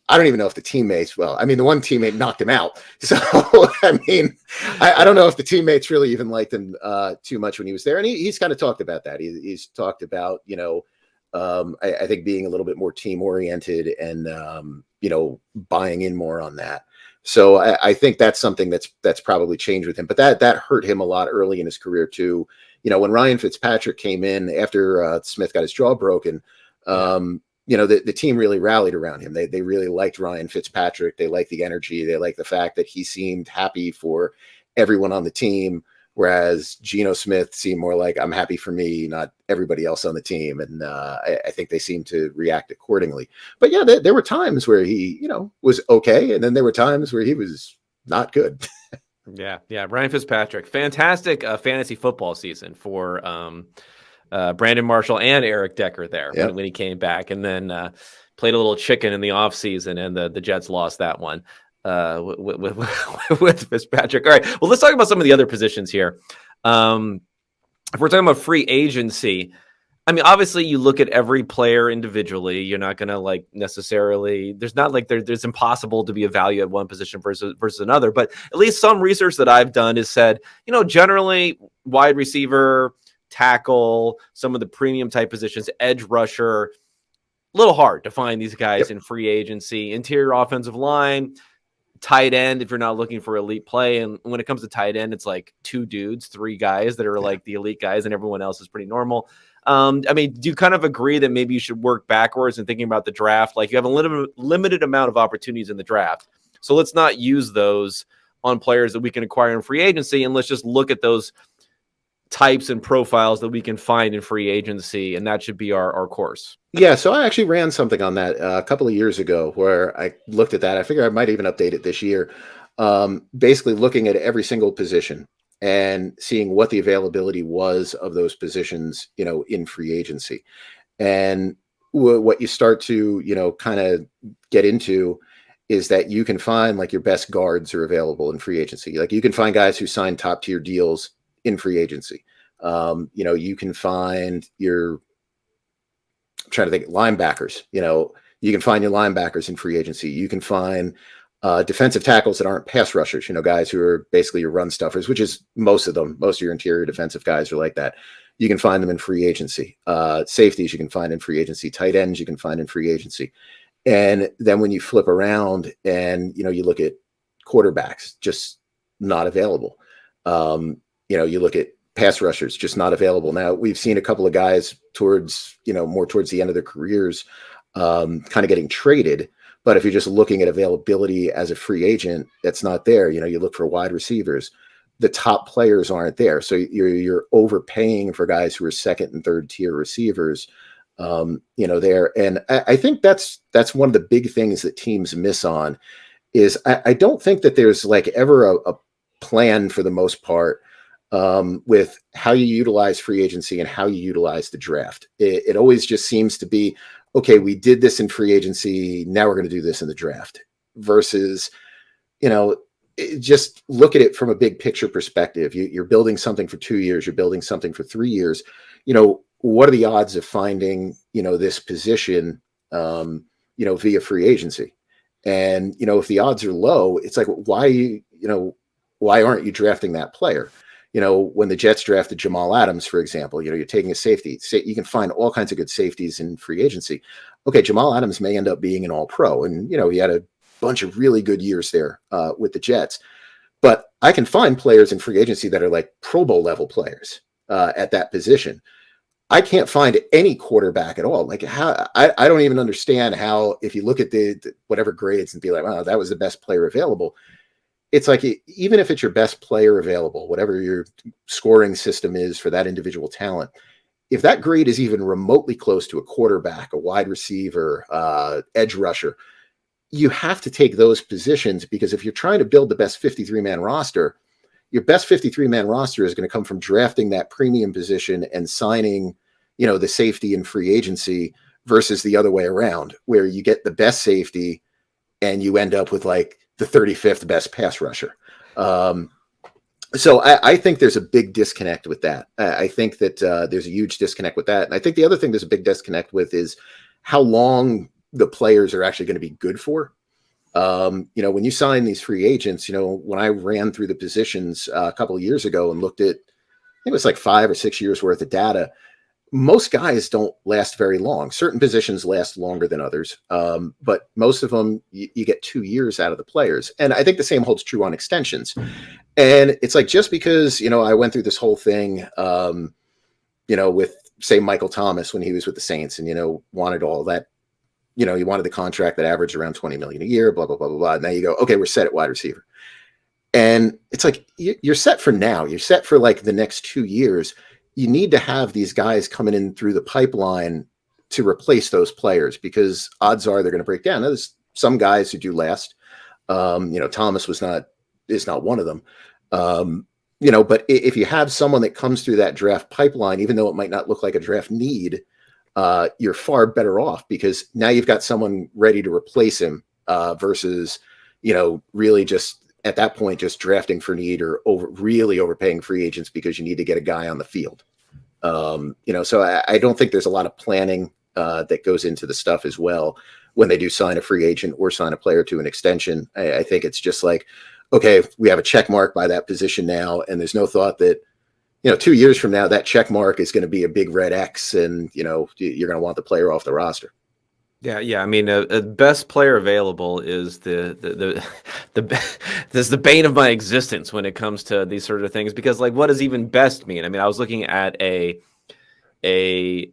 I don't even know if the teammates, the one teammate knocked him out. So, I don't know if the teammates really even liked him too much when he was there. And he's kind of talked about that. He's talked about, I think being a little bit more team oriented and, buying in more on that. So I think that's something that's probably changed with him, but that hurt him a lot early in his career too. When Ryan Fitzpatrick came in after Smith got his jaw broken, the team really rallied around him. They really liked Ryan Fitzpatrick. They liked the energy. They liked the fact that he seemed happy for everyone on the team, whereas Geno Smith seemed more like, I'm happy for me, not everybody else on the team. And I think they seemed to react accordingly. But yeah, there were times where he, was okay. And then there were times where he was not good. Yeah. Ryan Fitzpatrick, fantastic fantasy football season for Brandon Marshall and Eric Decker there when he came back, and then played a little chicken in the offseason, and the Jets lost that one with Fitzpatrick. All right, well, let's talk about some of the other positions here. If we're talking about free agency, I mean, obviously you look at every player individually. You're not going to necessarily, there's not there's impossible to be a value at one position versus another, but at least some research that I've done has said, generally wide receiver, tackle, some of the premium type positions, edge rusher, a little hard to find these guys in free agency. Interior offensive line, tight end, if you're not looking for elite play. And when it comes to tight end, it's like 2 dudes, 3 guys that are like the elite guys, and everyone else is pretty normal. I mean, do you kind of agree that maybe you should work backwards and thinking about the draft? Like, you have a limited amount of opportunities in the draft. So let's not use those on players that we can acquire in free agency, and let's just look at those types and profiles that we can find in free agency, and that should be our course. Yeah, so I actually ran something on that a couple of years ago where I looked at that. I figure I might even update it this year. Basically looking at every single position and seeing what the availability was of those positions, in free agency. And what you start to, kind of get into is that you can find like your best guards are available in free agency. Like, you can find guys who sign top tier deals in free agency. You can find I'm trying to think, linebackers, you can find your linebackers in free agency. You can find defensive tackles that aren't pass rushers, guys who are basically your run stuffers, which is most of your interior defensive guys are like that. You can find them in free agency. Safeties you can find in free agency. Tight ends you can find in free agency. And then when you flip around and, you look at quarterbacks, just not available. You look at pass rushers, just not available. Now, we've seen a couple of guys towards the end of their careers, kind of getting traded. But if you're just looking at availability as a free agent, that's not there. You look for wide receivers. The top players aren't there. So you're overpaying for guys who are second and third tier receivers, there. And I think that's one of the big things that teams miss on is I don't think that there's like ever a plan for the most part with how you utilize free agency and how you utilize the draft. It always just seems to be, okay, we did this in free agency, now we're going to do this in the draft, versus, just look at it from a big picture perspective. You're building something for 2 years, you're building something for 3 years. What are the odds of finding, this position, via free agency? And, if the odds are low, it's like, why aren't you drafting that player? When the Jets drafted Jamal Adams, for example, you're taking a safety. You can find all kinds of good safeties in free agency. Okay, Jamal Adams may end up being an all-pro, and, he had a bunch of really good years there with the Jets. But I can find players in free agency that are like Pro Bowl level players at that position. I can't find any quarterback at all. Like, how I don't even understand how, if you look at the whatever grades and be like, wow, that was the best player available. It's like, even if it's your best player available, whatever your scoring system is for that individual talent, if that grade is even remotely close to a quarterback, a wide receiver, edge rusher, you have to take those positions, because if you're trying to build the best 53-man roster, your best 53-man roster is going to come from drafting that premium position and signing, the safety in free agency, versus the other way around, where you get the best safety and you end up with like the 35th best pass rusher. So I think there's a big disconnect with that. I think that there's a huge disconnect with that. And I think the other thing there's a big disconnect with is how long the players are actually going to be good for. When you sign these free agents, when I ran through the positions a couple of years ago and looked at, I think it was like 5 or 6 years worth of data, most guys don't last very long. Certain positions last longer than others, but most of them, you get 2 years out of the players. And I think the same holds true on extensions. And it's like, just because, I went through this whole thing, with, say, Michael Thomas when he was with the Saints and, wanted all that, he wanted the contract that averaged around $20 million a year, blah, blah, blah, blah, blah. And now you go, okay, we're set at wide receiver. And it's like, you're set for now. You're set for like the next 2 years. You need to have these guys coming in through the pipeline to replace those players, because odds are they're going to break down. Now, there's some guys who do last. Thomas was not is not one of them. But if you have someone that comes through that draft pipeline, even though it might not look like a draft need, you're far better off because now you've got someone ready to replace him versus, really just at that point, just drafting for need or really overpaying free agents because you need to get a guy on the field. So I don't think there's a lot of planning that goes into the stuff as well when they do sign a free agent or sign a player to an extension. I think it's just like, okay, we have a check mark by that position now, and there's no thought that, 2 years from now, that check mark is going to be a big red X, and, you're going to want the player off the roster. Yeah. I mean, a best player available is this is the bane of my existence when it comes to these sort of things, because what does even best mean? I mean, I was looking at a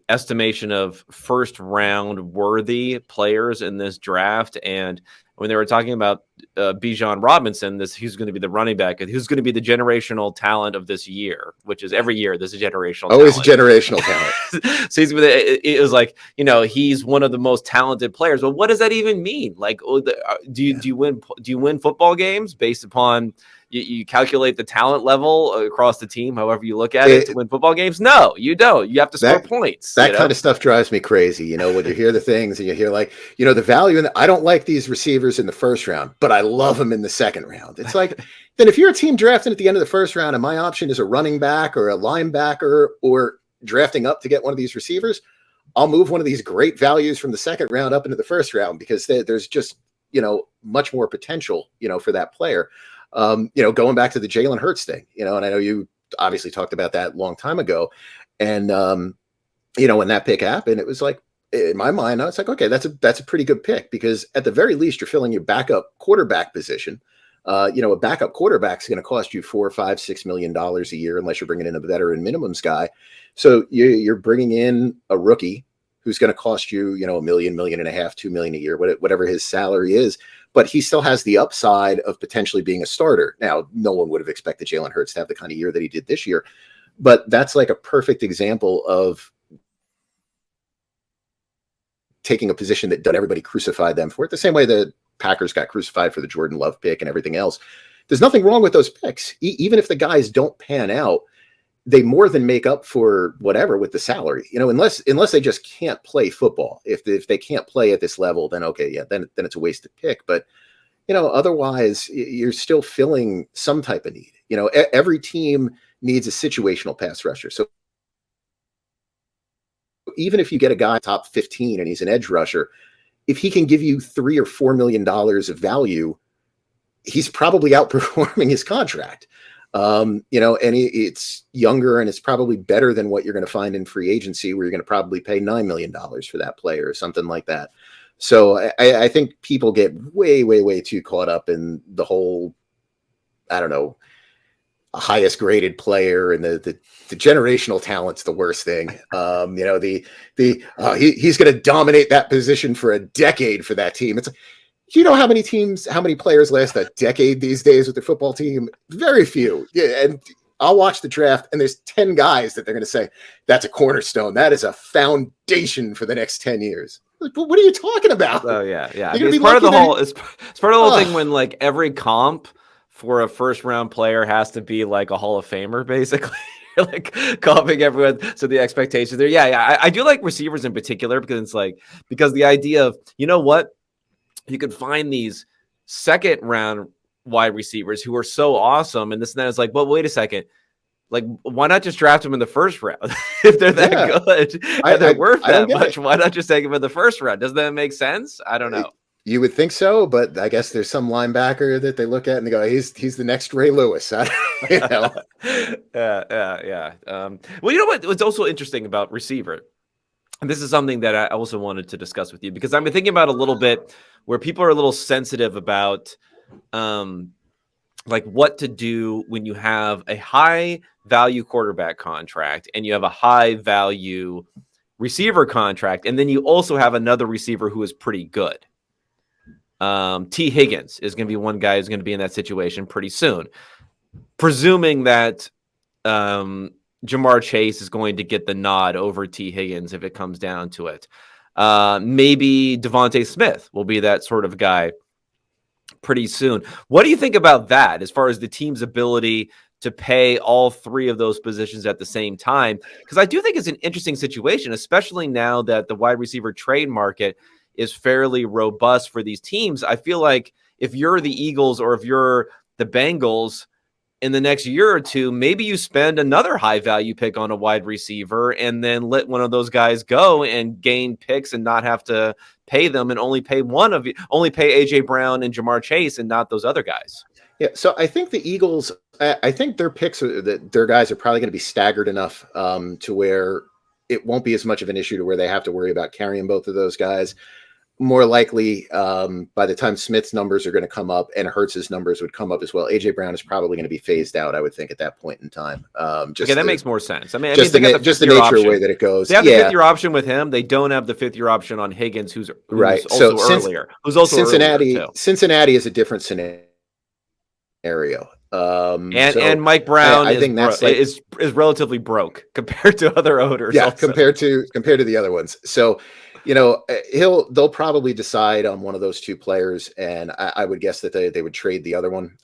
estimation of first round worthy players in this draft, and when they were talking about Bijan Robinson, who's going to be the running back, who's going to be the generational talent of this year, which is every year there's a generational always talent. Generational talent. So it was like, he's one of the most talented players. But what does that even mean? Do you win football games based upon you calculate the talent level across the team, however you look at it, to win football games? No, you don't. You have to score points. That kind of stuff drives me crazy. When you hear the things and you hear the value I don't like these receivers in the first round, but I love them in the second round. It's like, then if you're a team drafting at the end of the first round and my option is a running back or a linebacker or drafting up to get one of these receivers, I'll move one of these great values from the second round up into the first round because there's just, much more potential, for that player. Going back to the Jalen Hurts thing, and I know you obviously talked about that a long time ago. And, when that pick happened, it was like, in my mind, I was like, okay, that's a pretty good pick because at the very least, you're filling your backup quarterback position. A backup quarterback is going to cost you $4, $5, $6 million a year unless you're bringing in a veteran minimums guy. So you're bringing in a rookie who's going to cost you, $1 million, $1.5 million, $2 million a year, whatever his salary is. But he still has the upside of potentially being a starter. Now, no one would have expected Jalen Hurts to have the kind of year that he did this year. But that's like a perfect example of taking a position that everybody crucified them for it, the same way the Packers got crucified for the Jordan Love pick and everything else. There's nothing wrong with those picks. Even if the guys don't pan out, they more than make up for whatever with the salary, unless they just can't play football. If they can't play at this level, then okay, yeah, then it's a wasted pick. But, otherwise you're still filling some type of need. Every team needs a situational pass rusher. So even if you get a guy top 15 and he's an edge rusher, if he can give you $3 or $4 million of value, he's probably outperforming his contract. And it's younger and it's probably better than what you're going to find in free agency where you're going to probably pay $9 million for that player or something like that. So I think people get way, way, way too caught up in the whole, I don't know, highest graded player and the generational talent's the worst thing. He's going to dominate that position for a decade for that team. It's how many players last a decade these days with their football team? Very few. Yeah, and I'll watch the draft and there's 10 guys that they're going to say, that's a cornerstone. That is a foundation for the next 10 years. Like, what are you talking about? Oh yeah. I mean, it's part of the whole, it's part of the whole thing when every comp for a first round player has to be like a Hall of Famer, basically. Like comping everyone. So the expectations there. Yeah. I do like receivers in particular because it's because the idea of, what? You could find these second round wide receivers who are so awesome. And this and that is well, wait a second. Why not just draft them in the first round? If they're that good and they're worth that much, why not just take them in the first round? Doesn't that make sense? I don't know. You would think so, but I guess there's some linebacker that they look at and they go, he's the next Ray Lewis. Yeah. Well, you know what? What's also interesting about receiver, and this is something that I also wanted to discuss with you because I've been thinking about a little bit where people are a little sensitive about what to do when you have a high value quarterback contract and you have a high value receiver contract. And then you also have another receiver who is pretty good. T. Higgins is going to be one guy who's going to be in that situation pretty soon, presuming that Jamar Chase is going to get the nod over T. Higgins if it comes down to it. Maybe Devontae Smith will be that sort of guy pretty soon. What do you think about that as far as the team's ability to pay all three of those positions at the same time? Because I do think it's an interesting situation, especially now that the wide receiver trade market is fairly robust for these teams. I feel like if you're the Eagles or if you're the Bengals in the next year or two, maybe you spend another high value pick on a wide receiver and then let one of those guys go and gain picks and not have to pay them, and only pay AJ Brown and Jamar Chase and not those other guys. Yeah, so I think the Eagles, I think their picks, their guys are probably going to be staggered enough to where it won't be as much of an issue to where they have to worry about carrying both of those guys. More likely, by the time Smith's numbers are going to come up and Hurts's numbers would come up as well, AJ Brown is probably going to be phased out, I would think, at that point in time. That makes more sense. I mean, just the nature of the way that it goes. They have the fifth-year option with him. They don't have the fifth-year option on Higgins, who's right. Also earlier. Who's also Cincinnati. Earlier too. Cincinnati is a different scenario. And Mike Brown is relatively broke compared to other owners. Yeah, compared to the other ones. So, they'll probably decide on one of those two players, and I would guess that they would trade the other one.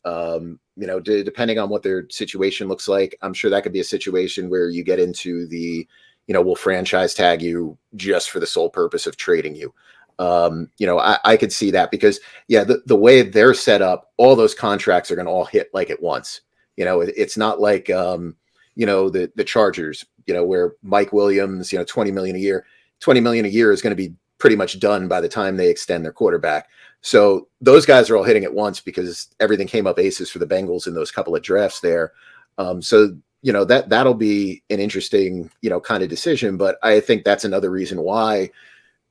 Depending on what their situation looks like, I'm sure that could be a situation where you get into the, we'll franchise tag you just for the sole purpose of trading you. I could see that because, the way they're set up, all those contracts are going to all hit like at once. It's not like, the Chargers, where Mike Williams, $20 million a year. $20 million a year is going to be pretty much done by the time they extend their quarterback. So those guys are all hitting at once because everything came up aces for the Bengals in those couple of drafts there. That'll be an interesting, kind of decision. But I think that's another reason why,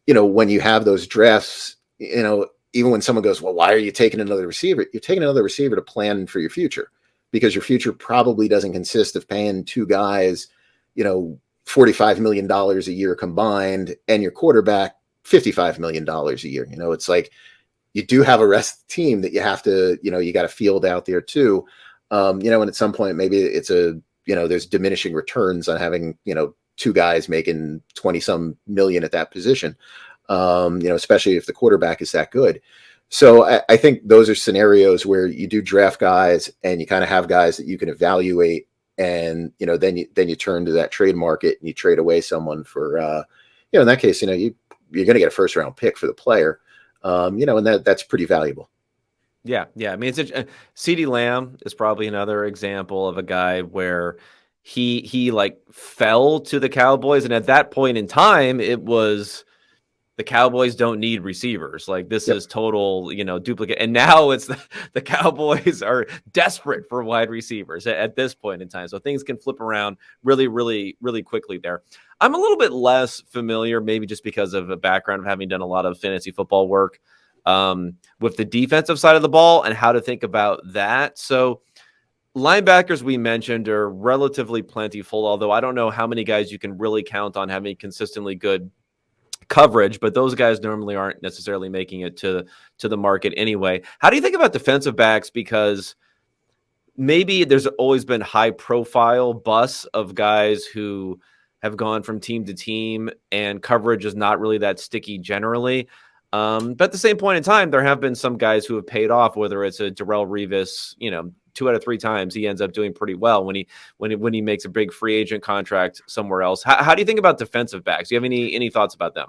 when you have those drafts, even when someone goes, well, why are you taking another receiver? You're taking another receiver to plan for your future, because your future probably doesn't consist of paying two guys, $45 million a year combined, and your quarterback $55 million a year. It's like you do have a rest of the team that you have to, you got to field out there too. And at some point, maybe it's there's diminishing returns on having, two guys making 20 some million at that position, especially if the quarterback is that good. So I think those are scenarios where you do draft guys and you kind of have guys that you can evaluate. And, then you turn to that trade market and you trade away someone for, in that case, you're going to get a first round pick for the player, and that's pretty valuable. Yeah. I mean, CeeDee Lamb is probably another example of a guy where he like fell to the Cowboys. And at that point in time, it was the Cowboys don't need receivers. Like this is total, duplicate. And now it's the Cowboys are desperate for wide receivers at this point in time. So things can flip around really, really, really quickly there. I'm a little bit less familiar, maybe just because of a background of having done a lot of fantasy football work with the defensive side of the ball and how to think about that. So linebackers we mentioned are relatively plentiful, although I don't know how many guys you can really count on having consistently good coverage, but those guys normally aren't necessarily making it to the market anyway. How do you think about defensive backs? Because maybe there's always been high profile busts of guys who have gone from team to team and coverage is not really that sticky generally. But at the same point in time, there have been some guys who have paid off, whether it's a Darrelle Revis, 2 out of 3 times he ends up doing pretty well when he makes a big free agent contract somewhere else. How do you think about defensive backs? Do you have any thoughts about them?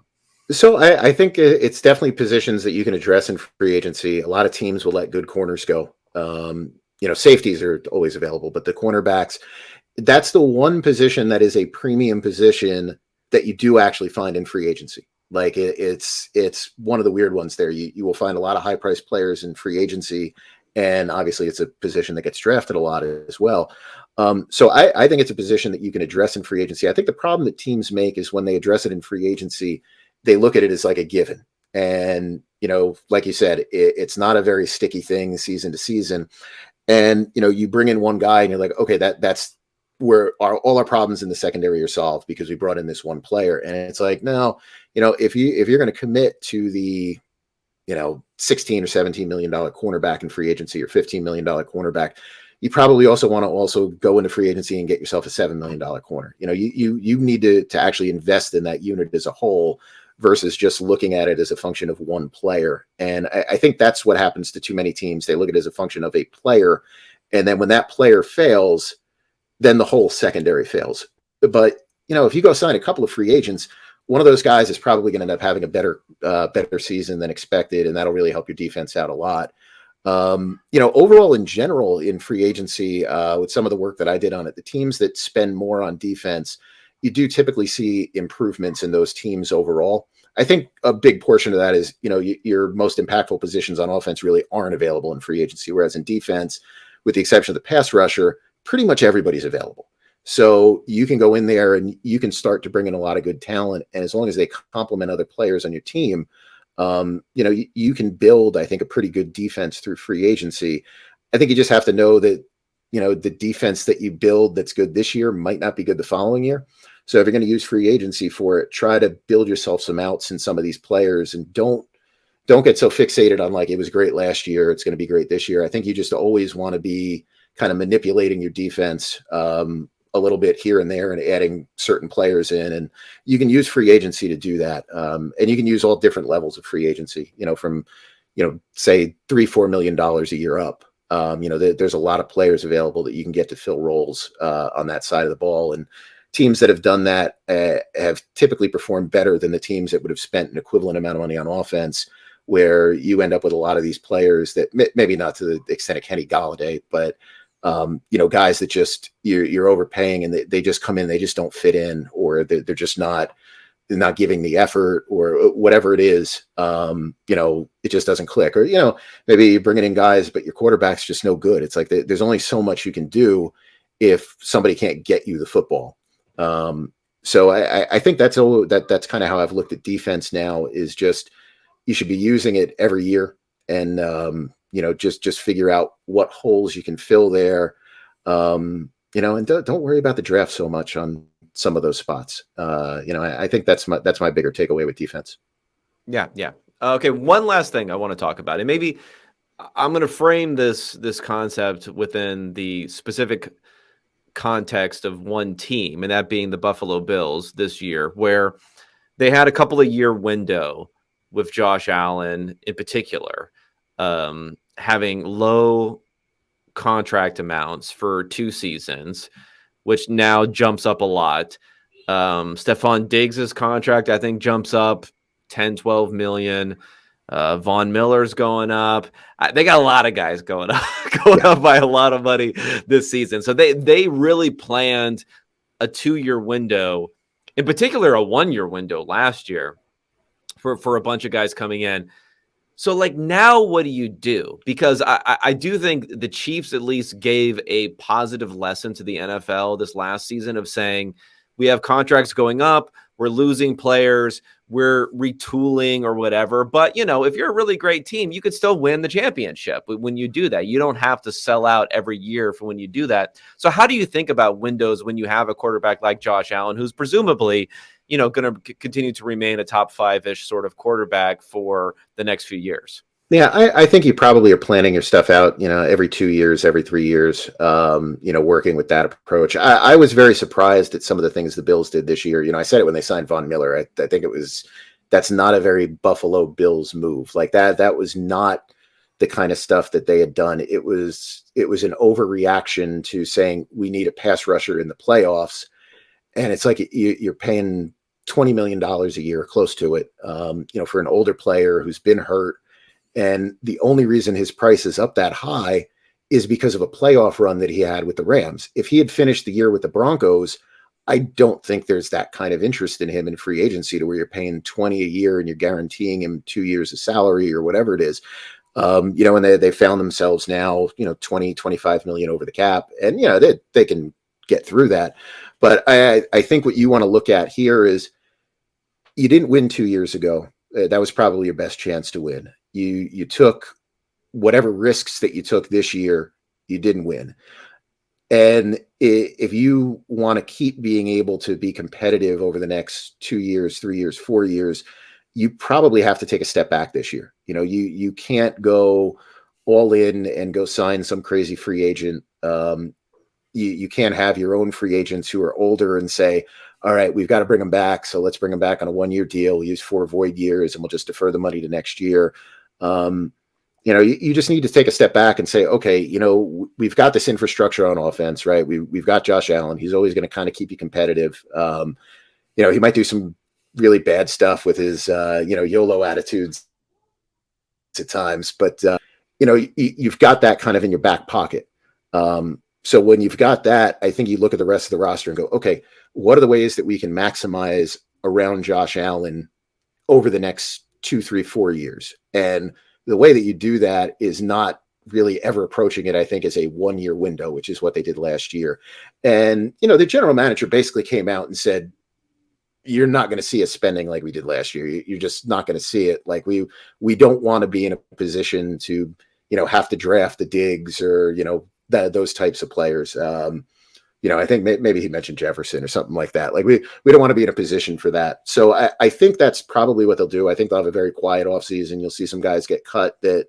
So I think it's definitely positions that you can address in free agency. A lot of teams will let good corners go. Safeties are always available, but the cornerbacks, that's the one position that is a premium position that you do actually find in free agency. Like it's one of the weird ones there. You will find a lot of high priced players in free agency. And obviously it's a position that gets drafted a lot as well. So I think it's a position that you can address in free agency. I think the problem that teams make is when they address it in free agency, they look at it as like a given. And, like you said, it's not a very sticky thing season to season. And, you bring in one guy and you're like, okay, that's where all our problems in the secondary are solved because we brought in this one player. And it's like, no, if you're going to commit to the, $16 or $17 million cornerback in free agency or $15 million cornerback, you probably also want to also go into free agency and get yourself a $7 million corner. You need to actually invest in that unit as a whole versus just looking at it as a function of one player. And I think that's what happens to too many teams. They look at it as a function of a player. And then when that player fails, then the whole secondary fails. But, if you go sign a couple of free agents, one of those guys is probably going to end up having a better season than expected. And that'll really help your defense out a lot. Overall in general in free agency, with some of the work that I did on it, the teams that spend more on defense, you do typically see improvements in those teams overall. I think a big portion of that is, your most impactful positions on offense really aren't available in free agency, whereas in defense, with the exception of the pass rusher, pretty much everybody's available. So you can go in there and you can start to bring in a lot of good talent. And as long as they complement other players on your team, you can build, I think, a pretty good defense through free agency. I think you just have to know that, the defense that you build that's good this year might not be good the following year. So if you're going to use free agency for it, try to build yourself some outs in some of these players and don't get so fixated on like, it was great last year, it's going to be great this year. I think you just always want to be kind of manipulating your defense a little bit here and there and adding certain players in. And you can use free agency to do that. And you can use all different levels of free agency, from, say $3-4 million a year up. There's a lot of players available that you can get to fill roles on that side of the ball. And teams that have done that have typically performed better than the teams that would have spent an equivalent amount of money on offense, where you end up with a lot of these players that maybe not to the extent of Kenny Golladay, but guys that just you're overpaying and they just come in, they just don't fit in, or they're just not giving the effort or whatever it is. It just doesn't click, or, maybe you're bringing in guys, but your quarterback's just no good. It's like, there's only so much you can do if somebody can't get you the football. So I think that's kind of how I've looked at defense now, is just, you should be using it every year and, just figure out what holes you can fill there. And don't worry about the draft so much on some of those spots. I think that's my bigger takeaway with defense. Yeah. Yeah. Okay. One last thing I want to talk about, and maybe I'm going to frame this concept within the specific context of one team, and that being the Buffalo Bills this year, where they had a couple of year window with Josh Allen in particular, having low contract amounts for 2 seasons, which now jumps up a lot. Stephon Diggs' contract, I think, jumps up 10-12 million. Von Miller's going up. They got a lot of guys going up by a lot of money this season. So they really planned a 2-year window, in particular a 1-year window last year for a bunch of guys coming in. So like, now what do you do? Because I do think the Chiefs at least gave a positive lesson to the NFL this last season of saying, we have contracts going up, we're losing players, we're retooling or whatever. But, if you're a really great team, you could still win the championship when you do that. You don't have to sell out every year for when you do that. So how do you think about windows when you have a quarterback like Josh Allen, who's presumably, going to continue to remain a top 5-ish sort of quarterback for the next few years? Yeah, I think you probably are planning your stuff out, every 2 years, every 3 years, working with that approach. I was very surprised at some of the things the Bills did this year. I said it when they signed Von Miller. I think that's not a very Buffalo Bills move. Like that was not the kind of stuff that they had done. It was an overreaction to saying we need a pass rusher in the playoffs. And it's like you're paying $20 million a year, close to it, for an older player who's been hurt. And the only reason his price is up that high is because of a playoff run that he had with the Rams. If he had finished the year with the Broncos, I don't think there's that kind of interest in him in free agency to where you're paying 20 a year and you're guaranteeing him 2 years of salary or whatever it is. And they found themselves now, 20, 25 million over the cap, and, they can get through that. But I think what you want to look at here is, you didn't win 2 years ago. That was probably your best chance to win. You took whatever risks that you took this year, you didn't win. And if you want to keep being able to be competitive over the next 2 years, 3 years, 4 years, you probably have to take a step back this year. You can't go all in and go sign some crazy free agent. you can't have your own free agents who are older and say, all right, we've got to bring them back. So let's bring them back on a 1-year deal. We'll use 4 void years and we'll just defer the money to next year. You just need to take a step back and say, okay, we've got this infrastructure on offense, right? We've got Josh Allen. He's always going to kind of keep you competitive. He might do some really bad stuff with his, YOLO attitudes at times, but you've got that kind of in your back pocket. So when you've got that, I think you look at the rest of the roster and go, okay, what are the ways that we can maximize around Josh Allen over the next 2, 3, 4 years? And the way that you do that is not really ever approaching it, I think, as a 1-year window, which is what they did last year. And, the general manager basically came out and said, you're not going to see us spending like we did last year. You're just not going to see it. Like we don't want to be in a position to, have to draft the Diggs or, those types of players. I think maybe he mentioned Jefferson or something like that. Like we don't want to be in a position for that. So I think that's probably what they'll do. I think they'll have a very quiet offseason. You'll see some guys get cut that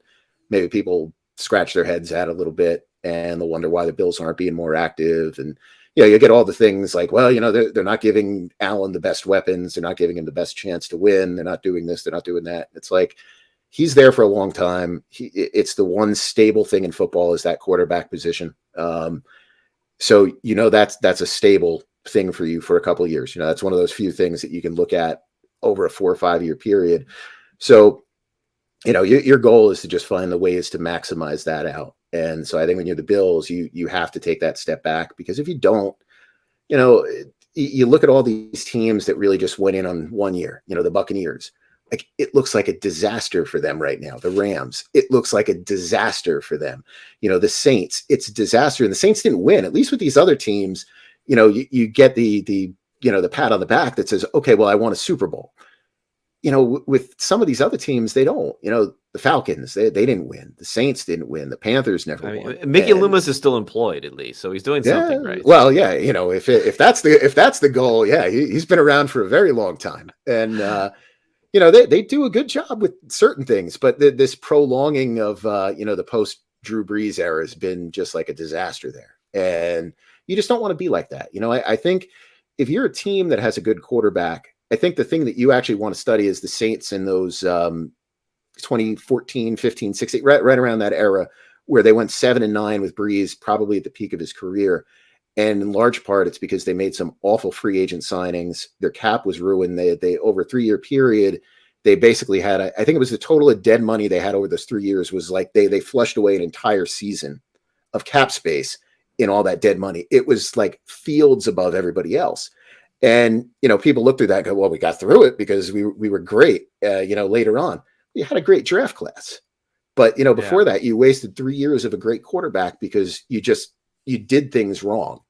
maybe people scratch their heads at a little bit, and they'll wonder why the Bills aren't being more active. And, you get all the things like, well, they're not giving Allen the best weapons. They're not giving him the best chance to win. They're not doing this. They're not doing that. It's like, he's there for a long time. It's the one stable thing in football is that quarterback position. So, that's a stable thing for you for a couple of years. That's one of those few things that you can look at over a 4 or 5 year period. So, your goal is to just find the ways to maximize that out. And so I think when you're the Bills, you have to take that step back, because if you don't, you look at all these teams that really just went in on 1 year, the Buccaneers. Like, it looks like a disaster for them right now. The Rams, it looks like a disaster for them. The Saints, it's a disaster. And the Saints didn't win. At least with these other teams, you get the pat on the back that says, okay, well, I won a Super Bowl. With some of these other teams, they don't. The Falcons, they didn't win. The Saints didn't win. The Panthers never won. Mickey Loomis is still employed, at least, so he's doing something right. Well, yeah, if that's the goal, yeah, he's been around for a very long time, and they do a good job with certain things, but this prolonging of the post Drew Brees era has been just like a disaster there, and you just don't want to be like that. I think if you're a team that has a good quarterback, I think the thing that you actually want to study is the Saints in those 2014, 15, 16, right around that era, where they went 7-9 with Brees, probably at the peak of his career. And in large part, it's because they made some awful free agent signings. Their cap was ruined. They over a 3-year period, they basically had, I think it was the total of dead money they had over those 3 years was like they flushed away an entire season of cap space in all that dead money. It was like fields above everybody else. And, people look through that and go, well, we got through it because we were great. Later on, we had a great draft class. But, before that, you wasted 3 years of a great quarterback because you did things wrong.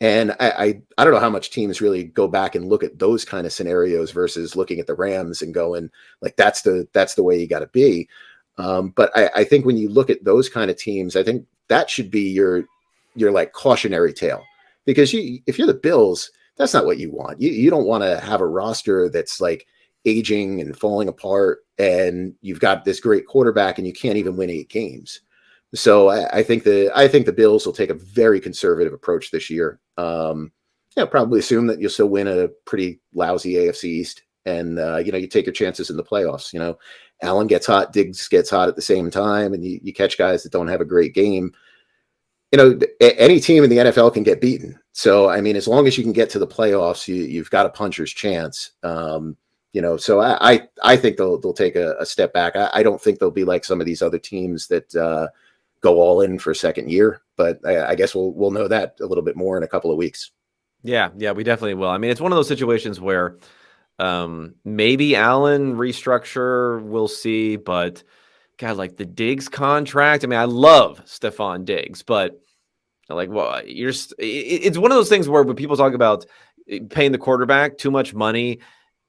And I don't know how much teams really go back and look at those kind of scenarios versus looking at the Rams and going like, that's the way you got to be. But I think when you look at those kind of teams, I think that should be your like cautionary tale, because if you're the Bills, that's not what you want. You don't want to have a roster that's like aging and falling apart, and you've got this great quarterback and you can't even win 8 games. So I think the Bills will take a very conservative approach this year. Probably assume that you'll still win a pretty lousy AFC East, and you take your chances in the playoffs. Allen gets hot, Diggs gets hot at the same time, and you catch guys that don't have a great game. Any team in the NFL can get beaten. So, I mean, as long as you can get to the playoffs, you've got a puncher's chance. So I think they'll take a step back. I don't think they'll be like some of these other teams that go all in for a second year, but I guess we'll know that a little bit more in a couple of weeks. Yeah, we definitely will. I mean, it's one of those situations where maybe Allen restructure, we'll see, but God, like the Diggs contract. I mean, I love Stephon Diggs, but like, well, it's one of those things where when people talk about paying the quarterback too much money,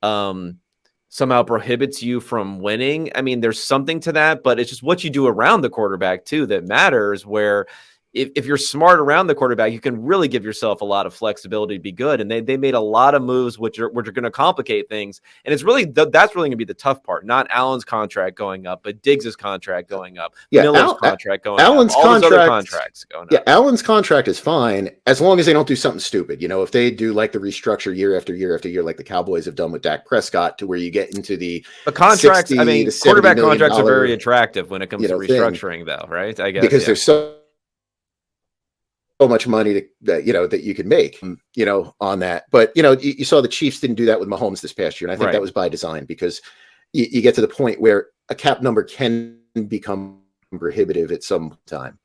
somehow prohibits you from winning. I mean, there's something to that, but it's just what you do around the quarterback too that matters, where if you're smart around the quarterback, you can really give yourself a lot of flexibility to be good. And they made a lot of moves which are going to complicate things. And it's really that's really going to be the tough part. Not Allen's contract going up, but Diggs's contract going up. Yeah, Miller's contract going Allen's up. All those other contracts going up. Allen's contract is fine as long as they don't do something stupid. If they do like the restructure year after year after year, like the Cowboys have done with Dak Prescott, to where you get into the contracts. I mean, quarterback contracts are very attractive when it comes to restructuring, though, right? I guess because there's so much money that you can make, on that. But, you saw the Chiefs didn't do that with Mahomes this past year. And I think that was by design, because you get to the point where a cap number can become prohibitive at some time.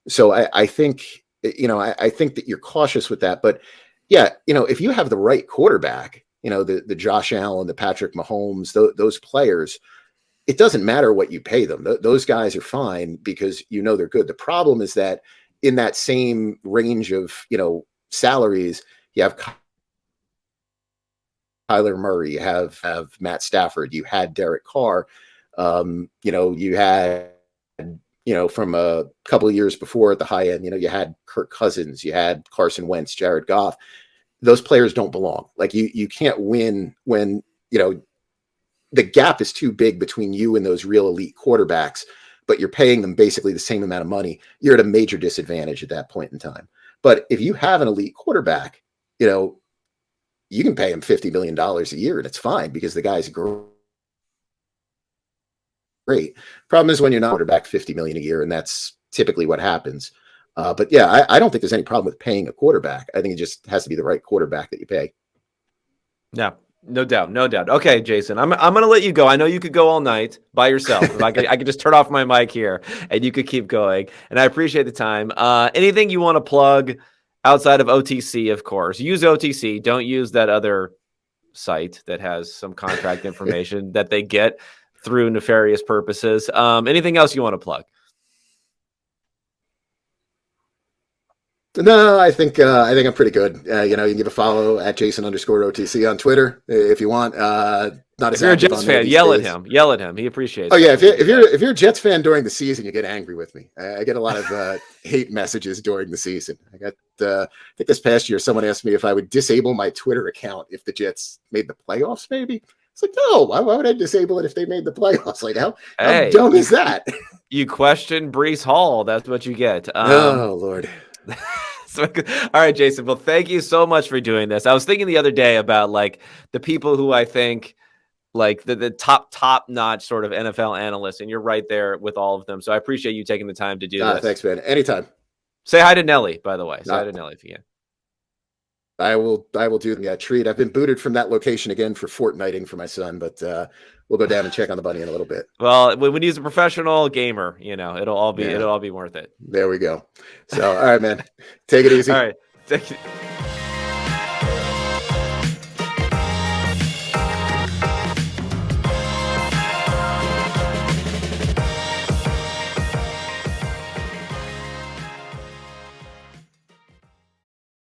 So I think, I think that you're cautious with that. But yeah, if you have the right quarterback, the Josh Allen, the Patrick Mahomes, those players, it doesn't matter what you pay them. Those guys are fine because they're good. The problem is that in that same range of, salaries, you have Kyler Murray, you have Matt Stafford, you had Derek Carr, you had, from a couple of years before at the high end, you had Kirk Cousins, you had Carson Wentz, Jared Goff. Those players don't belong. Like you can't win when, the gap is too big between you and those real elite quarterbacks, but you're paying them basically the same amount of money. You're at a major disadvantage at that point in time. But if you have an elite quarterback, you can pay him $50 million a year and it's fine because the guy's great. Problem is when you're not quarterback $50 million a year, and that's typically what happens. But yeah, I don't think there's any problem with paying a quarterback. I think it just has to be the right quarterback that you pay. Yeah. No doubt. Okay, Jason, I'm going to let you go. I know you could go all night by yourself. I could just turn off my mic here and you could keep going. And I appreciate the time. Anything you want to plug outside of OTC, of course. Use OTC. Don't use that other site that has some contract information that they get through nefarious purposes. Anything else you want to plug? No, I think I'm pretty good. You can give a follow at Jason_OTC on Twitter if you want. Not if you're a Jets fan, yell at him. He appreciates. Oh yeah, if you're a Jets fan during the season, you get angry with me. I get a lot of hate messages during the season. I think this past year someone asked me if I would disable my Twitter account if the Jets made the playoffs. Maybe it's like, no, why would I disable it if they made the playoffs? Like how dumb is that? You question Breece Hall. That's what you get. Oh Lord. All right, Jason. Well, thank you so much for doing this. I was thinking the other day about like the people who I think like the top notch sort of NFL analysts, and you're right there with all of them. So I appreciate you taking the time to do this. Thanks, man. Anytime. Say hi to Nelly, by the way. Say hi to Nelly if you can. I will do that treat. I've been booted from that location again for fortnighting for my son, but we'll go down and check on the bunny in a little bit. Well, when he's a professional gamer, it'll all be worth it. There we go. So, all right, man, take it easy. All right.